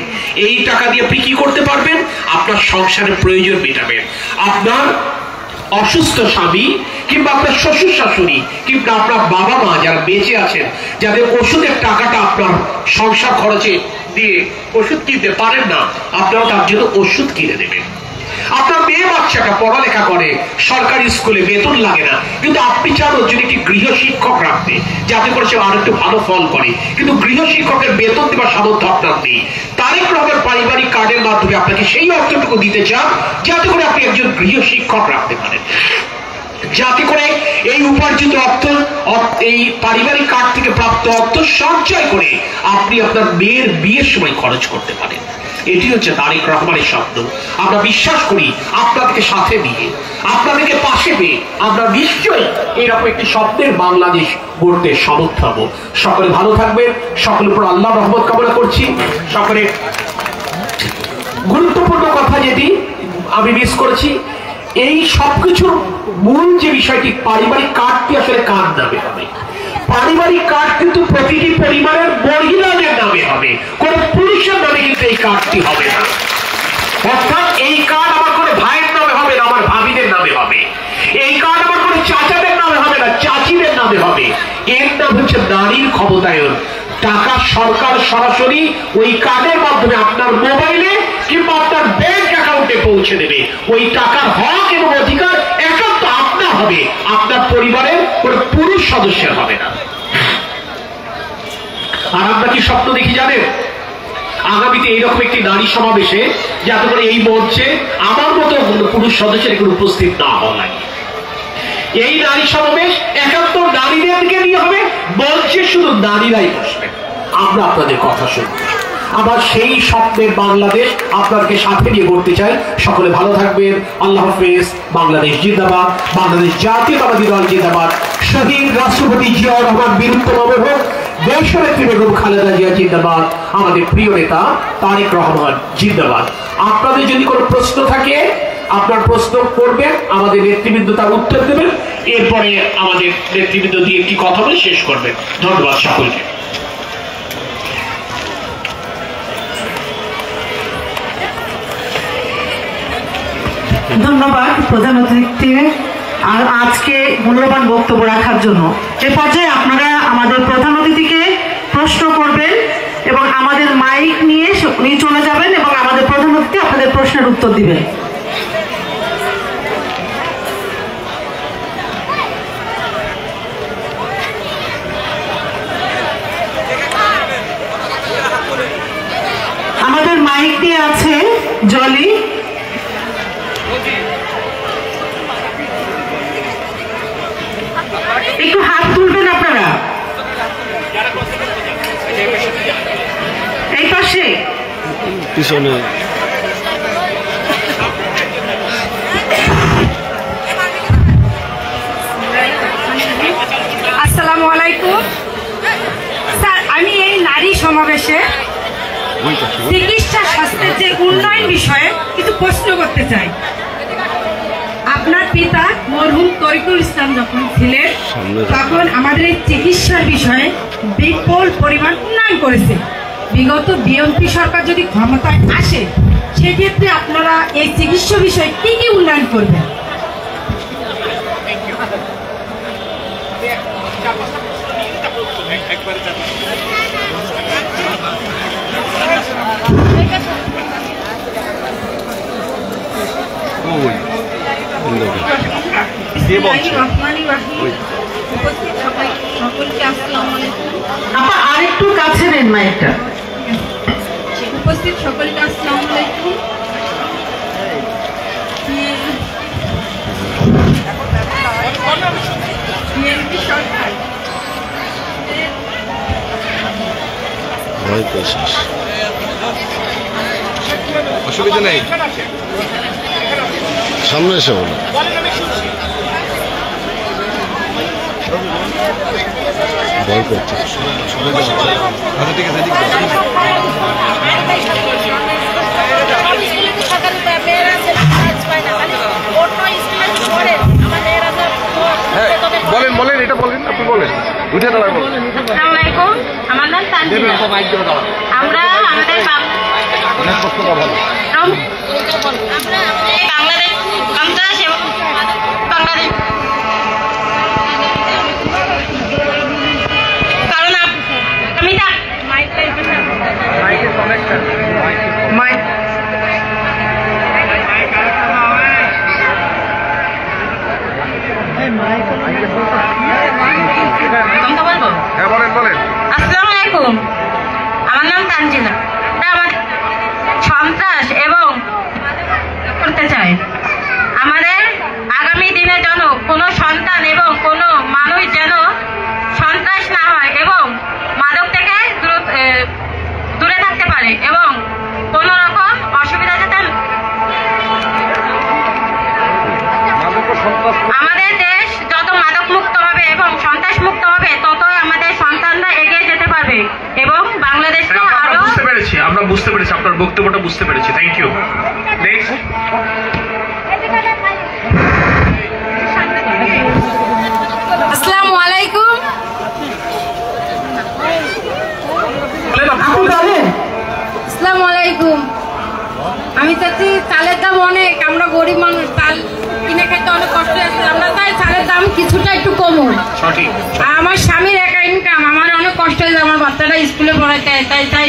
এই টাকা দিয়ে আপনি কি করতে পারবেন? আপনার সংসারের প্রয়োজন মেটাবেন। আপনার অসুস্থ স্বামী কিংবা আপনার শ্বশুর শাশুড়ি কিংবা আপনার বাবা মা যারা বেঁচে আছেন, যাদের ওষুধের টাকাটা আপনার সংসার খরচে দিয়ে ওষুধ কিনতে পারেন না, আপনারা তার জন্য ওষুধ কিনে দেবেন। আপনার মেয়ে বাচ্চাটা পড়ালেখা করে, সরকারি স্কুলে বেতন লাগে না, কিন্তু আপনি চান ওর জন্য একটি গৃহ শিক্ষক রাখতে যাতে করে সে আর একটু ভালো ফল করে, কিন্তু গৃহ শিক্ষকের বেতন দেওয়ার সামর্থ্য আপনার নেই। তারেক রহমান পারিবারিক কার্ডের মাধ্যমে আপনাকে সেই অর্থটুকু দিতে চান যাতে করে আপনি একজন গৃহ শিক্ষক রাখতে পারেন, যাতে করে এই উপার্জিত অর্থ, এই পারিবারিক কার্ড থেকে প্রাপ্ত অর্থ সঞ্চয় করে আপনি আপনার মেয়ের বিয়ের সময় খরচ করতে পারেন। এটি হচ্ছে তারেক রহমানের স্বপ্ন। আমরা বিশ্বাস করি আপনাদেরকে সাথে নিয়ে, আপনাদেরকে পাশে পেয়ে আমরা নিশ্চয়ই এরকম একটি স্বপ্নের বাংলাদেশ গড়তে সমর্থ হব। সকলে ভালো থাকবেন, সকলের উপর আল্লাহর রহমত কামনা করছি। সকলে গুরুত্বপূর্ণ কথা যেটি আমি মিস করেছি, এই সবকিছুর মূল যে বিষয়টি, পারিবারিক কার্ডটি আসলে কার নামে হবে? পারিবারিক কার্ড কিন্তু প্রতিটি পরিবারের মহিলাদের নামে হবে, কোন পুরুষের নামে কিন্তু এই কার্ডটি হবে না। অর্থাৎ এই কার্ড আমার কোনো ভাইয়ের নামে হবে না, আমার ভাবিদের নামে হবে। এই কার্ড আমার কোনো চাচাদের নামে হবে না, চাচিদের নামে হবে। এর নাম হচ্ছে নারীর ক্ষমতায়ন। টাকা সরকার সরাসরি ওই কার্ডের মাধ্যমে আপনার মোবাইলে কিংবা আপনার ব্যাংক অ্যাকাউন্টে পৌঁছে দেবে। ওই টাকার হক এবং অধিকার একান্ত আপনার হবে, আপনার পরিবারের কোনো পুরুষ সদস্যের হবে না। আর আমরা কি স্বপ্ন দেখি জানেন? আগামীতে এইরকম একটি নারী সমাবেশে যাতে করে এই মঞ্চে আমার মতো পুরুষ সদস্যের এখানে উপস্থিত না হওয়া লাগে। এই নারী সমাবেশ একান্ত নারীদেরকে নিয়ে হবে, মঞ্চে শুধু নারীরাই বসবেন, আমরা আপনাদের কথা শুনবো। আবার সেই স্বপ্নের বাংলাদেশ আপনাদেরকে সাথে নিয়ে গড়তে চাই। সকলে ভালো থাকবেন। আল্লাহ হাফেজ। বাংলাদেশ জিন্দাবাদ, বাংলাদেশ জাতীয়তাবাদী দল জিন্দাবাদ, শহীদ রাষ্ট্রপতি জিয়াউর রহমান বীরত্তম অমর হোক, দেশনেত্রী বেগম খালেদা জিয়া জিন্দাবাদ, আমাদের প্রিয় নেতা তারেক রহমান জিন্দাবাদ। আপনাদের যদি কোনো প্রশ্ন থাকে আপনার প্রশ্ন করবেন, আমাদের নেতৃবৃন্দ তার উত্তর দেবেন, এরপরে আমাদের নেতৃবৃন্দ দিয়ে একটি কথা বলে শেষ করবেন। ধন্যবাদ সকলকে। ধন্যবাদ প্রধান অতিথি আর আজকে মূল্যবান বক্তব্য রাখার জন্য। এ পর্যায়ে আপনারা আমাদের প্রধান অতিথিকে প্রশ্ন করবেন এবং আমাদের মাইক নিয়ে উনি চলে যাবেন এবং আমাদের প্রধান অতিথি আপনাদের প্রশ্নের উত্তর দিবেন। আমাদের মাইক দিয়ে আছে জলি। একটু হাত তুলবেন আপনারা এই পাশে পিছনে। আসসালামু আলাইকুম স্যার, আমি এই নারী সমাবেশে চিকিৎসা স্বাস্থ্যের যে উন্নয়ন বিষয়ে কিছু প্রশ্ন করতে চাই। আপনার পিতা মরহুম তরিকুল ইসলাম যখন ছিলেন তখন আমাদের এই চিকিৎসার বিষয়ে বিপুল পরিমাণ উন্নয়ন করেছে। বিগত বিএনপি সরকার যদি ক্ষমতায় আসে সেক্ষেত্রে আপনারা এই চিকিৎসা বিষয়ে কি কি উন্নয়ন করবেন? আপা আরেকটু কাছে নেন মাইকটা। উপস্থিত সকলকে আসসালামু আলাইকুম। বিএনপি সরকার অসুবিধা নেই, সামনে এসে বলো। ভয় করছে। বলেন বলেন, এটা বলেন, আপনি বলেন, উঠে দাঁড়ায় বলেন। আসসালামু আলাইকুম, আমার নাম তানজিলা। আমরা আমাদের বাংলাদেশ সন্ত্রাস এবং বাংলাদেশ কারণ আমি হ্যাঁ বলেন বলেন। আসসালামু আলাইকুম, আমার নাম তানজিলা। আমার সন্ত্রাস এবং করতে চাই আমাদের আগামী দিনে যেন কোনো সন্তান এবং কোনো মানুষ যেন সন্ত্রাস না হয় এবং মাদক থেকে দূরে থাকতে পারে এবং কোনো রকম অসুবিধা যাতে আমাদের দেশ যত মাদক মুক্ত হবে এবং সন্ত্রাস মুক্ত হবে ততই আমাদের সন্তানরা এগিয়ে যেতে পারবে এবং বাংলাদেশকে আরো আমরা বুঝতে পেরেছি আপনার বক্তব্যটা বুঝতে পেরেছি। Thank you. নেক্সট। আসসালামু আলাইকুম। আসসালামু আলাইকুম। আমি চাচ্ছি চালের দাম অনেক, আমরা গরিব মানুষ, চাল কিনে খেতে অনেক কষ্ট আছে, আমরা তাই চালের দাম কিছুটা একটু কমুন। সঠিক। আমার স্বামীর একা ইনকাম, আমার অনেক কষ্ট হয়েছে আমার বাচ্চাটা স্কুলে পড়াইতে, তাই তাই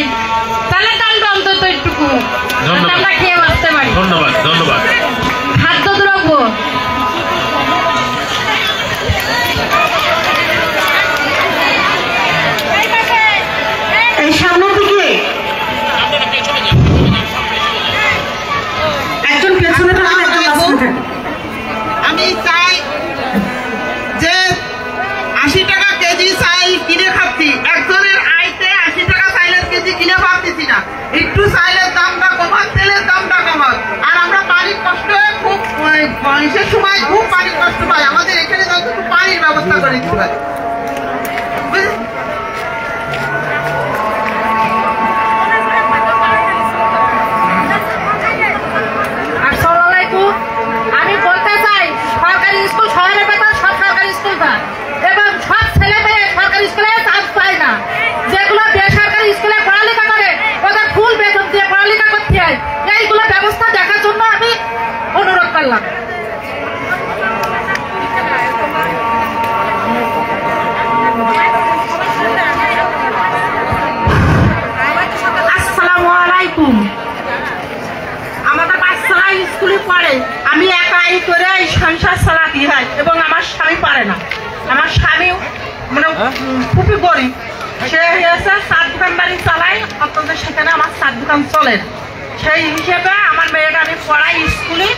চালের দামটা অন্তত একটু কম, আমরা খেয়ে বাঁচতে পারি। ধন্যবাদ ধন্যবাদ। খাদ্যদ্রব্য এই সামনের দিকে একজন পেছনে থাকেন, একজন মাঝখানে থাকেন। আমি চাই যে 80 টাকা কেজি চাল কিনে খাচ্ছি, একজনের আইতে 80 টাকা চাইলের কেজি কিনে পাচ্ছি না। একটু চাইলের দামটা কমান, তেলের দামটা কমান। আর আমরা পানির কষ্ট খুব সে সময় খুব পানির কষ্ট পাই, আমাদের এখানে যতটুকু পানির ব্যবস্থা করে দিতে পারি। আসসালামু আলাইকুম। আমি বলতে চাই সরকারি স্কুল শহরের ভেতর সব সরকারি স্কুল না এবং সব ছেলে মেয়ে সরকারি স্কুলে চান্স পায় না। যেগুলো বেসরকারি স্কুলে পড়ালেখা করে ওদের ফুল বেতন দিয়ে পড়ালেখা করতে হয়, এইগুলো ব্যবস্থা দেখার জন্য আমি অনুরোধ করলাম। আসসালামু আলাইকুম। আমাদের বাচ্চারা স্কুলে পড়ে, আমি একাই করে এই সংসার চালাতে হয় এবং আমার স্বামী পারে না। আমার স্বামী মানে খুবই গরিব, সে হয়েছে 4 দোকান বাড়ি চালায়, অন্তত সেখানে আমার 4 দোকান চলে না। সেই হিসেবে আমার মেয়েরা আমি পড়াই স্কুলে,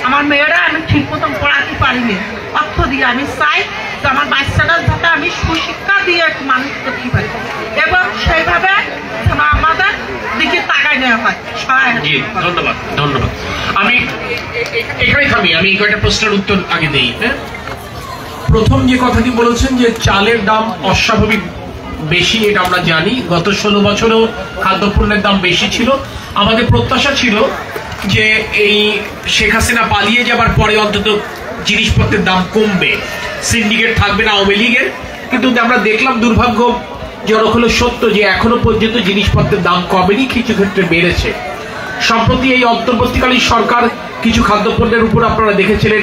আমার মেয়েরা আমি ঠিক মতন পড়াতে পারিনি অর্থ দিয়ে। আমি চাই যে আমার বাচ্চাটা যাতে আমি সুশিক্ষা দিয়ে একটু মানুষ করতে পারি এবং সেইভাবে আমাদের দিকে তাকাই নেওয়া হয়। জি ধন্যবাদ ধন্যবাদ। আমি এখানে থামি, আমি কয়েকটা প্রশ্নের উত্তর আগে দিই। হ্যাঁ, প্রথম যে কথাটি বলেছেন যে চালের দাম অস্বাভাবিক বেশি, এটা আমরা জানি। গত 16 বছরেও খাদ্যপণ্যের দাম বেশি ছিল। আমাদের প্রত্যাশা ছিল যে এই শেখ হাসিনা পালিয়ে যাবার পরে অন্তত জিনিসপত্রের দাম কমবে, সিন্ডিকেট থাকবে না আওয়ামী লীগের। কিন্তু আমরা দেখলাম দুর্ভাগ্যজনক হলো সত্য যে এখনো পর্যন্ত জিনিসপত্রের দাম কমেনি, কিছু ক্ষেত্রে বেড়েছে। সম্প্রতি এই অন্তর্বর্তীকালীন সরকার কিছু খাদ্যপণ্যের উপর আপনারা দেখেছিলেন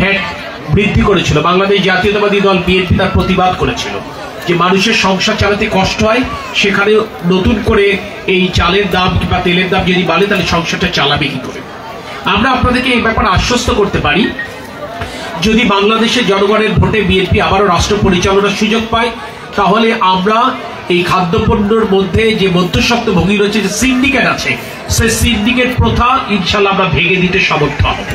ভ্যাট বৃদ্ধি করেছিল, বাংলাদেশ জাতীয়তাবাদী দল বিএনপি তার প্রতিবাদ করেছিল। যে মানুষের সংসার চালাতে কষ্ট হয়, সেখানে নতুন করে এই চালের দাম কিংবা তেলের দাম যদি বাড়ে তাহলে সংসারটা চালাবে কি করে। আমরা আপনাদেরকে এই ব্যাপারে আশ্বস্ত করতে পারি, যদি বাংলাদেশের জনগণের ভোটে বিএনপি আবারও রাষ্ট্র পরিচালনার সুযোগ পায়, তাহলে আমরা এই খাদ্যপণ্যের মধ্যে যে মধ্যস্বত্ব ভোগী রয়েছে, যে সিন্ডিকেট আছে, সেই সিন্ডিকেট প্রথা ইনশাল্লাহ আমরা ভেঙে দিতে সমর্থ হব।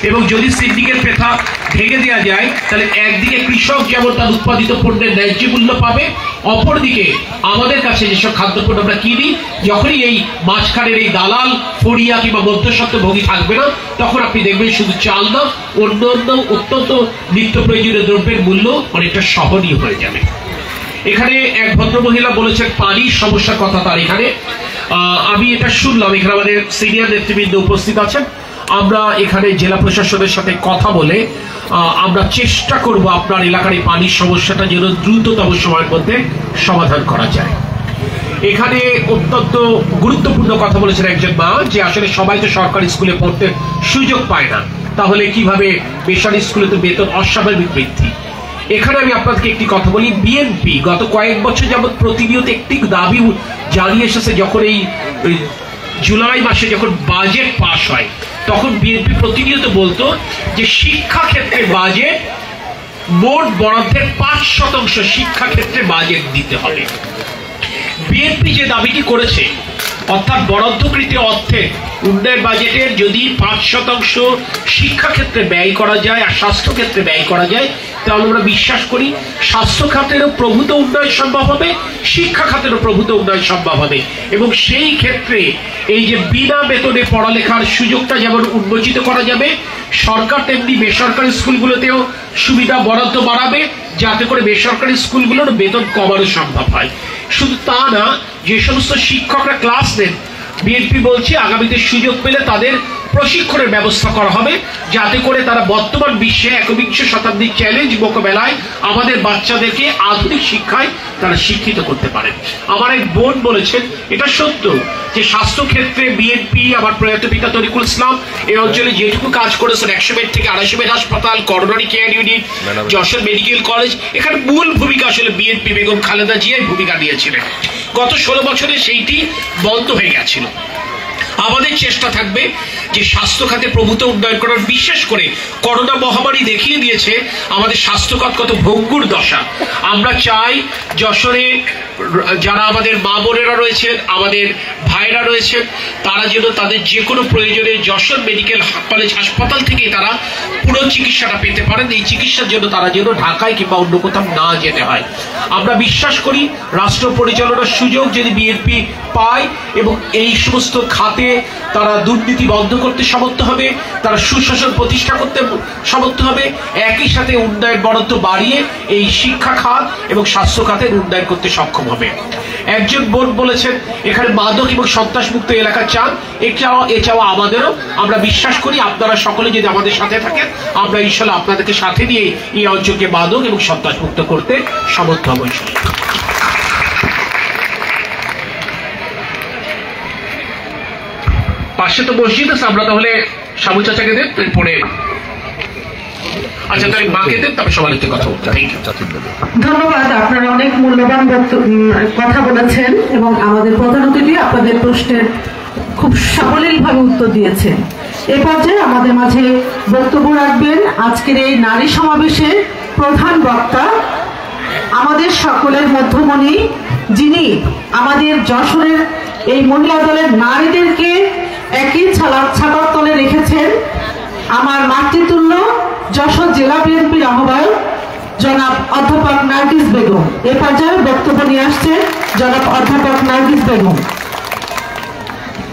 এবং যদি সিন্ডিকেট প্রথা ভেঙে দেওয়া যায়, তাহলে একদিকে কৃষক যেমন তার উৎপাদিত পণ্যের ন্যায্য মূল্য পাবে, অপরদিকে আমাদের কাছে যেসব খাদ্যপণ্য আমরা কিনি, যখনই এই মাঝখানের এই দালাল ফড়িয়া কিংবা মধ্যস্বত্ব ভোগী থাকবে না, তখন আপনি দেখবেন শুধু চাল না, অন্য অন্য অত্যন্ত নিত্য প্রয়োজনীয় দ্রব্যের মূল্য অনেকটা সহনীয় হয়ে যাবে। এখানে এক ভদ্রমহিলা বলেছেন পানির সমস্যার কথা। তার এখানে আমি এটা শুনলাম, এখানে আমাদের সিনিয়র নেতৃবৃন্দ উপস্থিত আছেন, আমরা এখানে জেলা প্রশাসনের সাথে কথা বলে আমরা চেষ্টা করব আপনার এলাকার এই পানির সমস্যাটা যেন দ্রুততম সময়ের মধ্যে সমাধান করা যায়। এখানে অত্যন্ত গুরুত্বপূর্ণ কথা বলেছেন একজন মা, যে আসলে সবাই তো সরকারি স্কুলে পড়তে সুযোগ পায় না, তাহলে কিভাবে বেসরকারি স্কুলে তো বেতন অস্বাভাবিক বৃদ্ধি। এখানে আমি আপনাদেরকে একটি কথা বলি, বিএনপি গত কয়েক বছর যাবৎ প্রতিনিয়ত একটি দাবি জানিয়ে এসেছে। যখন এই জুলাই মাসে যখন বাজেট পাস হয়, তখন বিএনপি প্রতিনিয়ত বলতো যে শিক্ষা ক্ষেত্রে বাজেট, মোট বরাদ্দের 5% শিক্ষা ক্ষেত্রে বাজেট দিতে হবে। বিএনপি যে দাবিটি করেছে, অর্থাৎ বরাদ্দকৃত অর্থে উন্নয়ন বাজেটের যদি 5% শিক্ষা ক্ষেত্রে ব্যয় করা যায় আর স্বাস্থ্য ক্ষেত্রে ব্যয় করা যায়, তাহলে আমরা বিশ্বাস করি স্বাস্থ্য খাতেরও প্রভূত উন্নয়ন সম্ভব হবে, শিক্ষা খাতেরও প্রভূত উন্নয়ন সম্ভব হবে। এবং সেই ক্ষেত্রে এই যে বিনা বেতনে পড়ালেখার সুযোগটা যেমন উন্মোচিত করা যাবে, সরকার তেমনি বেসরকারি স্কুলগুলোতেও সুবিধা বরাদ্দ বাড়াবে, যাতে করে বেসরকারি স্কুলগুলোর বেতন কমানো সম্ভব হয়। শুধু তা না, যে সমস্ত শিক্ষকরা ক্লাস নেন, বিএনপি বলছে আগামীতে সুযোগ পেলে তাদের প্রশিক্ষণের ব্যবস্থা করা হবে, যাতে করে তারা বর্তমান বিশ্বে 21 শতাব্দীর চ্যালেঞ্জ মোকাবেলায় আমাদের বাচ্চাদেরকে আধুনিক শিক্ষায় তারা শিক্ষিত করতে পারেন। আমার এক বোন বলেছেন, এটা সত্য যে স্বাস্থ্য ক্ষেত্রে বিএনপি, আমার প্রয়াত পিতা তরিকুল ইসলাম এই অঞ্চলে যেটুকু কাজ করেছেন, 100 বেড থেকে 250 বেড হাসপাতাল, coronary care unit, Jessore medical college, এখানে মূল ভূমিকা আসলে বিএনপি বেগম খালেদা জিয়াই ভূমিকা নিয়েছিলেন। গত 16 বছরে সেইটি বন্ধ হয়ে গেছিল। আমাদের চেষ্টা থাকবে যে স্বাস্থ্য খাতে প্রভূত উন্নয়ন করার। বিশেষ করে করোনা মহামারী দেখিয়ে দিয়েছে আমাদের স্বাস্থ্যখাত কত ভঙ্গুর দশা। আমরা চাই যশোরে যারা আমাদের মা বোনেরা রয়েছেন, আমাদের ভাইরা রয়েছেন, তারা যেন তাদের যে কোনো প্রয়োজনে যশোর মেডিকেল কলেজ হাসপাতাল থেকে তারা পুরো চিকিৎসাটা পেতে পারেন। এই চিকিৎসার জন্য তারা যেন ঢাকায় কিংবা অন্য কোথাও না যেতে হয়। আমরা বিশ্বাস করি রাষ্ট্র পরিচালনার সুযোগ যদি বিএনপি পায় এবং এই সমস্ত খাতে তারা দুর্নীতি বন্ধ করতে সমর্থ হবে, তারা সুশাসন প্রতিষ্ঠা করতে সমর্থ হবে, একই সাথে উন্নয়ন বরাদ্দ বাড়িয়ে এই শিক্ষা খাত এবং স্বাস্থ্য খাতের উন্নয়ন করতে সক্ষম হবে। একজন বোন বলেছেন এখানে মাদক এবং সন্ত্রাস মুক্ত এলাকা চান, এছাড়াও আমাদেরও। আমরা বিশ্বাস করি আপনারা সকলে যদি আমাদের সাথে থাকেন, আমরা ইনশাল্লাহ আপনাদেরকে সাথে নিয়ে এই অঞ্চলকে মাদক এবং সন্ত্রাস মুক্ত করতে সমর্থ হব। পাশে তো মসজিদ আছে, আমরা তাহলে সামু চাচাকে দেন, এরপরে আচ্ছা তাহলে মাকে দেন, তারপর সবার একটু কথা বলতে। ধন্যবাদ। আপনারা অনেক মূল্যবান কথা বলেছেন এবং আমাদের প্রধান অতিথি আপনাদের প্রশ্নের খুব সাবলীলভাবে উত্তর দিয়েছেন। এ পর্যায়ে আমাদের মাঝে বক্তব্য রাখবেন আজকের এই নারী সমাবেশের প্রধান বক্তা, আমাদের সকলের মধ্যমণি, যিনি আমাদের যশোরের এই মহিলা দলের নারীদেরকে একই ছাতার তলে রেখেছেন, আমার মাতৃতুল্য যশোর জেলা বিএনপির আহ্বায়ক জনাব অধ্যাপক নার্গিস বেগম। এ পর্যায়ে বক্তব্য নিয়ে আসছেন জনাব অধ্যাপক নার্গিস বেগম।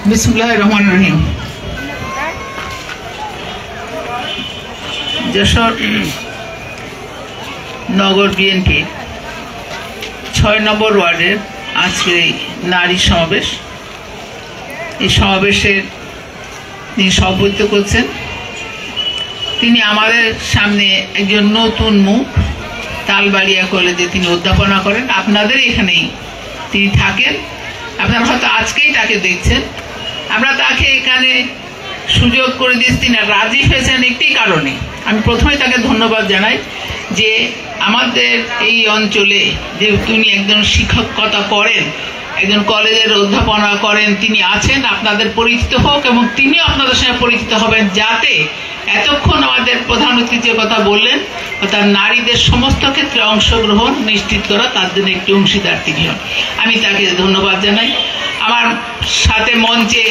বিসমিল্লাহির রহমানির রহিম। যশোর নগর বিএনপির 6 নম্বর ওয়ার্ডের আজকের এই নারী সমাবেশ, এই সমাবেশের তিনি সভাপতিত্ব করছেন। তিনি আমাদের সামনে একজন নতুন মুখ, তালবাড়িয়া কলেজে তিনি অধ্যাপনা করেন। আপনাদের এখানেই তিনি থাকেন, আপনারা হয়তো আজকেই তাকে দেখছেন। আমরা তাকে এখানে সুযোগ করে দিয়েছি, তিনি রাজি হয়েছেন একটি কারণে। আমি প্রথমে তাকে ধন্যবাদ জানাই যে আমাদের এই অঞ্চলে যে তিনি একজন শিক্ষকতা করেন, একজন কলেজের অধ্যাপনা করেন, তিনি আছেন, আপনাদের পরিচিত হোক এবং তিনিও আপনাদের সঙ্গে পরিচিত হবেন, যাতে এতক্ষণ আমাদের প্রধান অতিথি যে কথা বললেন অর্থাৎ নারীদের সমস্ত ক্ষেত্রে অংশগ্রহণ নিশ্চিত করা, তার জন্য একটি অংশীদার তিনি হন। আমি তাকে ধন্যবাদ জানাই। আমার সাথে মঞ্চে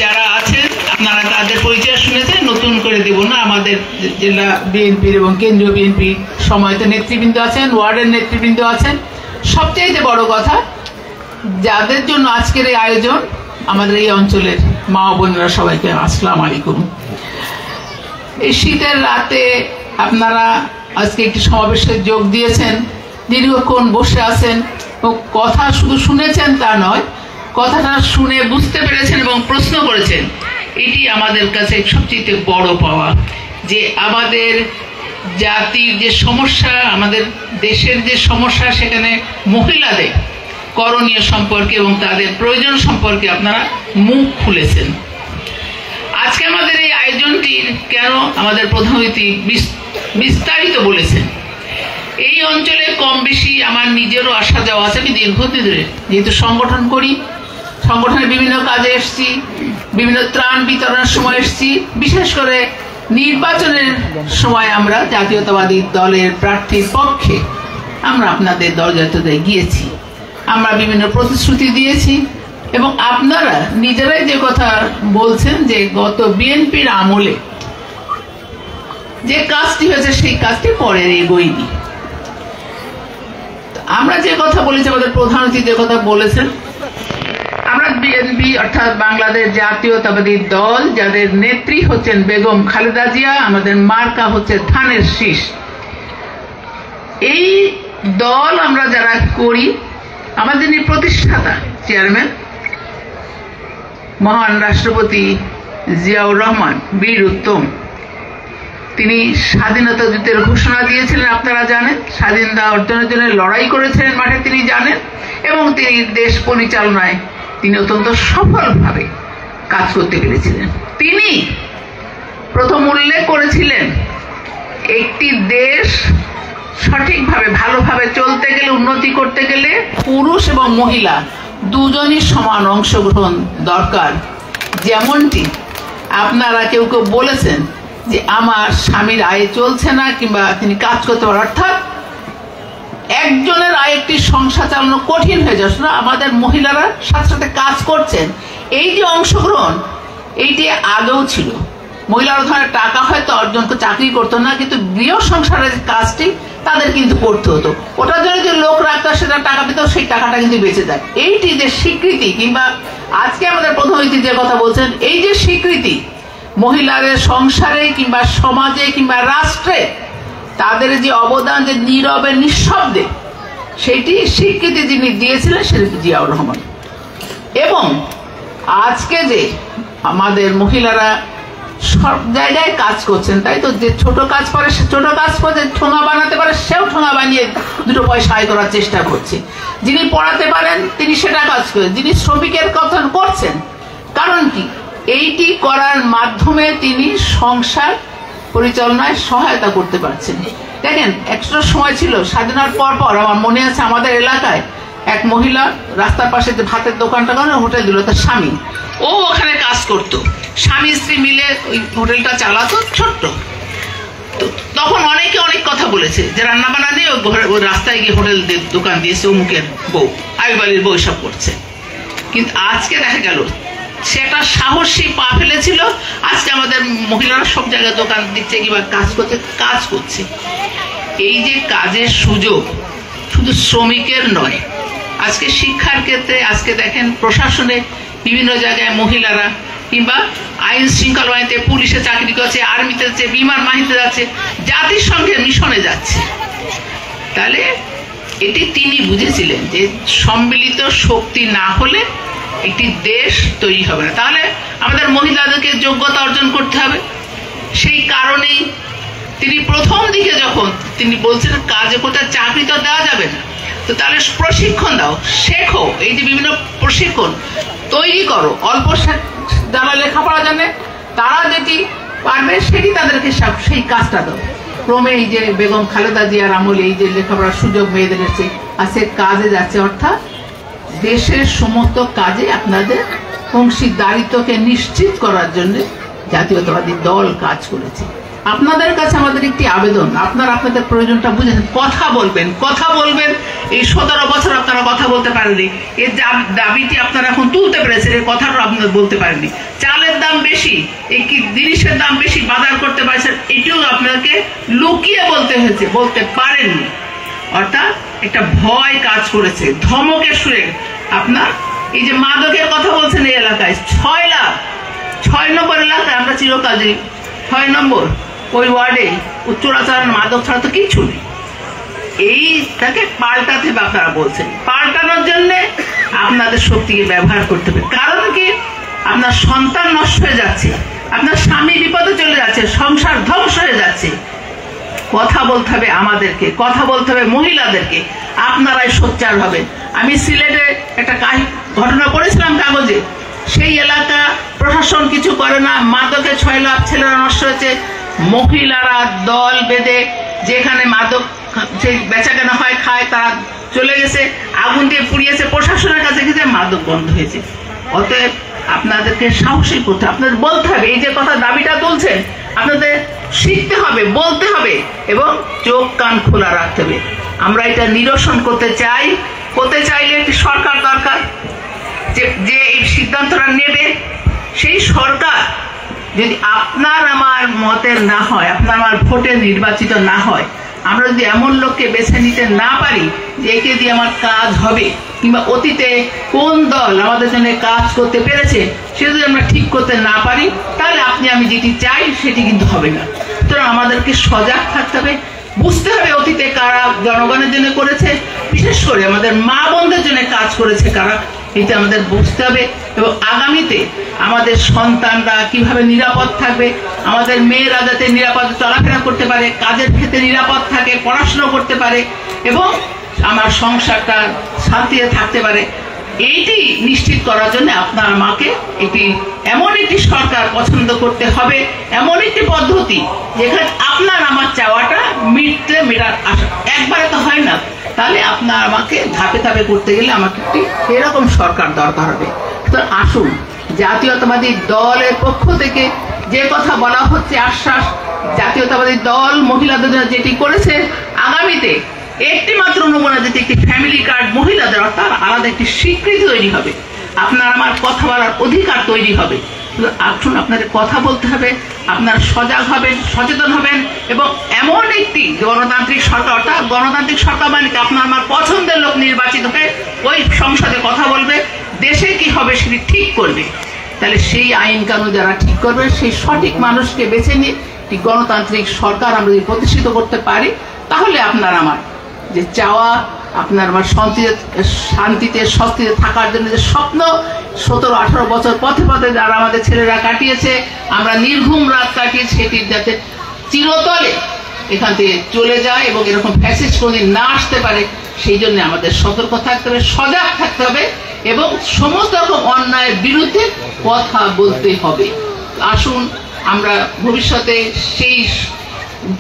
যারা আছেন আপনারা তাদের পরিচয় শুনেছেন, নতুন করে দেব না। আমাদের জেলা বিএনপির এবং কেন্দ্রীয় বিএনপির সময়ত নেতৃবৃন্দ আছেন, ওয়ার্ডের নেতৃবৃন্দ আছেন। সবচেয়ে বড় কথা, যাদের জন্য আজকের এই আয়োজন, আমাদের এই অঞ্চলের মা বোনেরা, সবাইকে আসসালামু আলাইকুম। এই শীতের রাতে আপনারা আজকে একটি সমাবেশে যোগ দিয়েছেন, দীর্ঘক্ষণ বসে আছেন ও কথা শুধু শুনেছেন তা নয়, কথাটা শুনে বুঝতে পেরেছেন এবং প্রশ্ন করেছেন। এটি আমাদের কাছে সবচেয়ে বড় পাওয়া, যে আমাদের জাতির যে সমস্যা, আমাদের দেশের যে সমস্যা, সেখানে মহিলাদের করণীয় সম্পর্কে এবং তাদের প্রয়োজন সম্পর্কে আপনারা মুখ খুলেছেন। আজকে আমাদের এই আয়োজনটির কেন আমাদের প্রধান অতিথি বিস্তারিত বলেছেন। এই অঞ্চলে কম বেশি আমার নিজেরও আসা যাওয়া আছে। আমি দীর্ঘদিন ধরে যেহেতু সংগঠন করি, সংগঠনের বিভিন্ন কাজে এসেছি, বিভিন্ন ত্রাণ বিতরণের সময় এসেছি, বিশেষ করে নির্বাচনের সময় আমরা জাতীয়তাবাদী দলের প্রার্থীর পক্ষে আমরা আপনাদের দরজায় গিয়েছি, আমরা বিভিন্ন প্রতিশ্রুতি দিয়েছি এবং আপনারা নিজেরাই যে কথা বলছেন যে গত বিএনপির আমলে যে কাজটি হয়েছে সেই কাজটি পরে এগোয়নি। আমরা যে কথা বলেছি, আমাদের প্রধান অতিথি যে কথা বলেছেন, আমরা বিএনপি অর্থাৎ বাংলাদেশ জাতীয়তাবাদী দল, যাদের নেত্রী হচ্ছেন বেগম খালেদা জিয়া, আমাদের মার্কা হচ্ছে ধানের শীষ। এই দল আমরা যারা করি, আমাদের প্রতিষ্ঠাতা চেয়ারম্যান মহান রাষ্ট্রপতি জিয়াউর রহমান বীর উত্তম, তিনি স্বাধীনতা যুদ্ধের ঘোষণা দিয়েছিলেন, আপনারা জানেন। স্বাধীনতা অর্জনের জন্য লড়াই করেছিলেন মাঠে, তিনি জানেন। এবং তিনি দেশ পরিচালনায় তিনি অত্যন্ত সফলভাবে কাজ করতে পেরেছিলেন। তিনি প্রথম উল্লেখ করেছিলেন, একটি দেশ সঠিকভাবে ভালোভাবে চলতে গেলে, উন্নতি করতে গেলে পুরুষ এবং মহিলা দুজনই সমান অংশগ্রহণ দরকার। যেমনটি আপনারা কেউ কেউ বলেছেন যে আমার স্বামীর আয় চলছে না কিংবা তিনি কাজ করতে পারেন, অর্থাৎ একজনের আয় একটি সংসার চালানো কঠিন হয়ে যাচ্ছে না, আমাদের মহিলারা সাথে সাথে কাজ করছেন। এই যে অংশগ্রহণ, এইটি আগেও ছিল। মহিলারা ধরনের টাকা হয়তো অর্জন করে চাকরি করতো না, কিন্তু গৃহ সংসারের কাজটি তাদের কিন্তু করতে হতো। ওটার জন্য যে লোক রাখতো, সেটা টাকা পেত, সেই টাকাটা কিন্তু বেঁচে যায়। এইটি যে স্বীকৃতি, কিংবা আজকে আমাদের প্রধান অতিথি যে কথা বলছেন, এই যে স্বীকৃতি মহিলাদের সংসারে কিংবা সমাজে কিংবা রাষ্ট্রে তাদের যে অবদান, যে নীরবে নিঃশব্দে, সেটি স্বীকৃতি যিনি দিয়েছিলেন সেটি জিয়াউর রহমান। এবং আজকে যে আমাদের মহিলারা সব জায়গায় কাজ করছেন, তাই তো, যে ছোট কাজ পারে সে ছোট কাজ করে, ঠোঙা বানাতে পারে সেও ঠোঙা বানিয়ে দুটো পয়সা আয় করার চেষ্টা করছে, যিনি পড়াতে পারেন তিনি সেটা কাজ করেন, যিনি শ্রমিকের কথা করছেন। কারণ কি, এইটি করার মাধ্যমে তিনি সংসার পরিচালনায় সহায়তা করতে পারছেন। দেখেন, একটা সময় ছিল স্বাধীনতার পর পর, আমার মনে আছে আমাদের এলাকায় এক মহিলা রাস্তার পাশে যে ভাতের দোকানটা করে হোটেল দিল, তার স্বামী ও ওখানে কাজ করতো, স্বামী স্ত্রী মিলে ওই হোটেলটা চালাতো, ছোট্ট। তখন অনেকে অনেক কথা বলেছে যে রান্না বান্না দিয়ে ওই রাস্তায় গিয়ে হোটেল দোকান দিয়েছে, অমুকের বউ, আইবালির বউ সব করছে। কিন্তু আজকে দেখা গেল সেটা সাহসী পা ফেলেছিল, আজকে আমাদের মহিলারা সব জায়গায় দোকান দিচ্ছে কিংবা কাজ করছে। এই যে কাজের সুযোগ শুধু শ্রমিকের নয়, আজকে শিক্ষার ক্ষেত্রে, আজকে দেখেন প্রশাসনে বিভিন্ন জায়গায় মহিলারা, কিংবা আইন শৃঙ্খলা বাহিনীতে, পুলিশে চাকরি করছে, আর্মিতে যাচ্ছে, বিমান বাহিনীতে যাচ্ছে, জাতিসংঘের মিশনে যাচ্ছে। তাহলে এটি তিনি বুঝেছিলেন যে সম্মিলিত শক্তি না হলে একটি দেশ তৈরি হবে না। তাহলে আমাদের মহিলাদেরকে যোগ্যতা অর্জন করতে হবে। সেই কারণেই তিনি প্রথম দিকে যখন তিনি বলছেন কাজে কোথায় চাকরি তো দেওয়া যাবে না, তো তাহলে প্রশিক্ষণ দাও, শেখো, এই যে বিভিন্ন প্রশিক্ষণ তৈরি করো, অল্প যারা লেখাপড়া জানে তারা যেটি পারবে সেটি তাদেরকে সেই কাজটা দাও। ক্রমে এই যে বেগম খালেদা জিয়ার আমলে এই যে লেখাপড়ার সুযোগ মেয়েদের এসেছে, আজকে কাজে যাচ্ছে, অর্থাৎ দেশের সমস্ত কাজে আপনাদের অংশীদারিত্বকে নিশ্চিত করার জন্য জাতীয়তাবাদী দল কাজ করেছে। আপনাদের কাছে আমাদের একটি আবেদন, আপনারা আপনাদের প্রয়োজনটা বুঝেছেন, কথা বলবেন। এই 17 বছর আপনারা কথা বলতে পারেননি, এর দাবিটি আপনারা এখন তুলতে পেরেছেন, এই কথাটা আপনারা বলতে পারেননি। চালের দাম বেশি, এই জিনিসের দাম বেশি, বাজার করতে পারছেন, এটিও আপনাকে লুকিয়ে বলতে হয়েছে, বলতে পারেননি। অর্থাৎ একটা ভয় কাজ করেছে, ধমকের সুরে। আপনার এই যে মাদকের কথা বলছেন, এই এলাকায় 6 নম্বর এলাকায় আমরা চিরকাল যে 6 নম্বর ওই ওয়ার্ডে চোরাচালান মাদক ছাড়া তো কিচ্ছু নেই। এইটাকে পাল্টাতে আপনারা বলছেন, পাল্টানোর জন্য আপনাদের শক্তিকে ব্যবহার করতে হবে। কারণ কি, আপনার সন্তান নষ্ট হয়ে যাচ্ছে, আপনার স্বামী বিপদে চলে যাচ্ছে, সংসার ধ্বংস হয়ে যাচ্ছে। কথা বলতে হবে আমাদেরকে, কথা বলতে হবে মহিলাদেরকে, আপনারাই সোচ্চার হবেন। আমি সিলেটে একটা ঘটনা পড়েছিলাম কাগজে, সেই এলাকা প্রশাসন কিছু করে না, মাদকে 6 লাখ ছেলেরা নষ্ট হয়েছে। মহিলারা দল বেঁধে যেখানে মাদক বেচা কেনা হয় খায়, তারা চলে গেছে, আগুন দিয়ে পুড়িয়েছে, প্রশাসনের কাছে গেছে, মাদক বন্ধ হয়েছে। অতএব আপনাদেরকে সাহসী করতে, আপনাদের বলতে হবে, এই যে কথা দাবিটা তুলছেন, আপনাদের শিখতে হবে, বলতে হবে এবং চোখ কান খোলা রাখতে হবে। আমরা এটা নিরসন করতে চাইলে একটি সরকার দরকার, যে এই সিদ্ধান্তটা নেবে। সেই সরকার যদি আপনার আমার মতের না হয়, আপনার আমার ভোটে নির্বাচিত না হয়, আমরা যদি এমন লোককে বেছে নিতে না পারি যে একে দিয়ে আমার কাজ হবে, কিংবা অতীতে কোন দল আমাদের জন্য কাজ করতে পেরেছে সেটা যদি আমরা ঠিক করতে না পারি, তাহলে আপনি আমি যেটি চাই সেটি কিন্তু হবে না। সুতরাং আমাদেরকে সজাগ থাকতে হবে, বুঝতে হবে অতীতে কারা জনগণের জন্য করেছে, বিশেষ করে আমাদের মা বোনদের জন্য কাজ করেছে কারা, এটা আমাদের বুঝতে হবে। এবং আগামীতে আমাদের সন্তানরা কিভাবে নিরাপদ থাকবে, আমাদের মেয়েরা যাতে নিরাপদে চলাফেরা করতে পারে, কাজের ক্ষেত্রে নিরাপদ থাকে, পড়াশোনা করতে পারে এবং আমার সংসারটা শান্তিতে থাকতে পারে, এইটি নিশ্চিত করার জন্য আপনার আমাকে এমন একটি সরকার পছন্দ করতে হবে, এমন একটি পদ্ধতি যেখানে আপনার আমার চাওয়াটা মেটার আশা। একবারে তো হয় না, তাহলে আপনার আমাকে ধাপে ধাপে করতে গেলে আমাকে একটি এরকম সরকার দরকার হবে। তো আসুন, জাতীয়তাবাদী দলের পক্ষ থেকে যে কথা বলা হচ্ছে, আশ্বাস, জাতীয়তাবাদী দল মহিলাদের জন্য যেটি করেছে, আগামীতে একটি মাত্র নমুনা যেটি একটি ফ্যামিলি কার্ড মহিলাদের, অর্থাৎ আলাদা একটি স্বীকৃতি তৈরি হবে, আপনার আমার কথা বলার অধিকার তৈরি হবে। আসুন, আপনাদের কথা বলতে হবে, আপনারা সজাগ হবেন, সচেতন হবেন এবং এমন একটি গণতান্ত্রিক সরকার, অর্থাৎ গণতান্ত্রিক সরকার মানে আপনার আমার পছন্দের লোক নির্বাচিত হয়ে ওই সংসদে কথা বলবে, দেশে কি হবে সেটি ঠিক করবে। তাহলে সেই আইন কানুন যারা ঠিক করবে, সেই সঠিক মানুষকে বেছে নিয়ে একটি গণতান্ত্রিক সরকার আমরা যদি প্রতিষ্ঠিত করতে পারি, তাহলে আপনার আমার যে চাওয়া, আপনার আমার শান্তিতে স্বস্তিতে থাকার জন্য যে স্বপ্ন 17-18 বছর পথে পথে যারা আমাদের ছেলেরা কাটিয়েছে, আমরা নির্ঘুম রাত কাটিয়েছি, সেটি যাতে চিরতলে এখান থেকে চলে যায় এবং এরকম ফ্যাসিস্ট কোনদিন না আসতে পারে, সেই জন্য আমাদের সতর্ক থাকতে হবে, সজাগ থাকতে হবে এবং সমস্ত রকম অন্যায়ের বিরুদ্ধে কথা বলতে হবে। আসুন আমরা ভবিষ্যতে সেই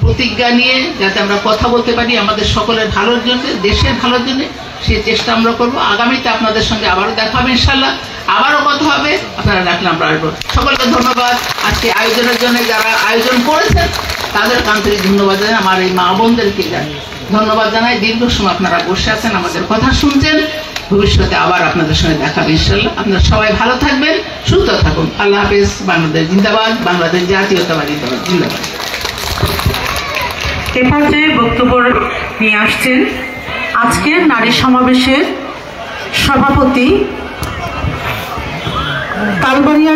প্রতিজ্ঞা নিয়ে যাতে আমরা কথা বলতে পারি আমাদের সকলের ভালোর জন্য, দেশের ভালোর জন্য, সেই চেষ্টা আমরা করবো। আগামীতে আপনাদের সঙ্গে আবারও দেখা হবে ইনশাল্লাহ, আবারও কথা হবে। আপনারা ডাকলে আমরা আসবো। সকলকে ধন্যবাদ। আজকে আয়োজনের জন্য যারা আয়োজন করেছেন তাদের আন্তরিক ধন্যবাদ জানাই, আমার এই মা বোনদেরকে ধন্যবাদ জানাই। দীর্ঘ সময় আপনারা বসে আছেন, আমাদের কথা শুনছেন। ভবিষ্যতে আবার আপনাদের সঙ্গে দেখা হবে ইনশাল্লাহ। আপনারা সবাই ভালো থাকবেন, সুস্থ থাকুন। আল্লাহ হাফেজ। বাংলাদেশ জিন্দাবাদ, বাংলাদেশ জাতীয়তাবাদী দল জিন্দাবাদ। এ পর্যায়ে বক্তব্য নিয়ে আসছেন আজকের নারী সমাবেশের সভাপতি তালবাড়িয়া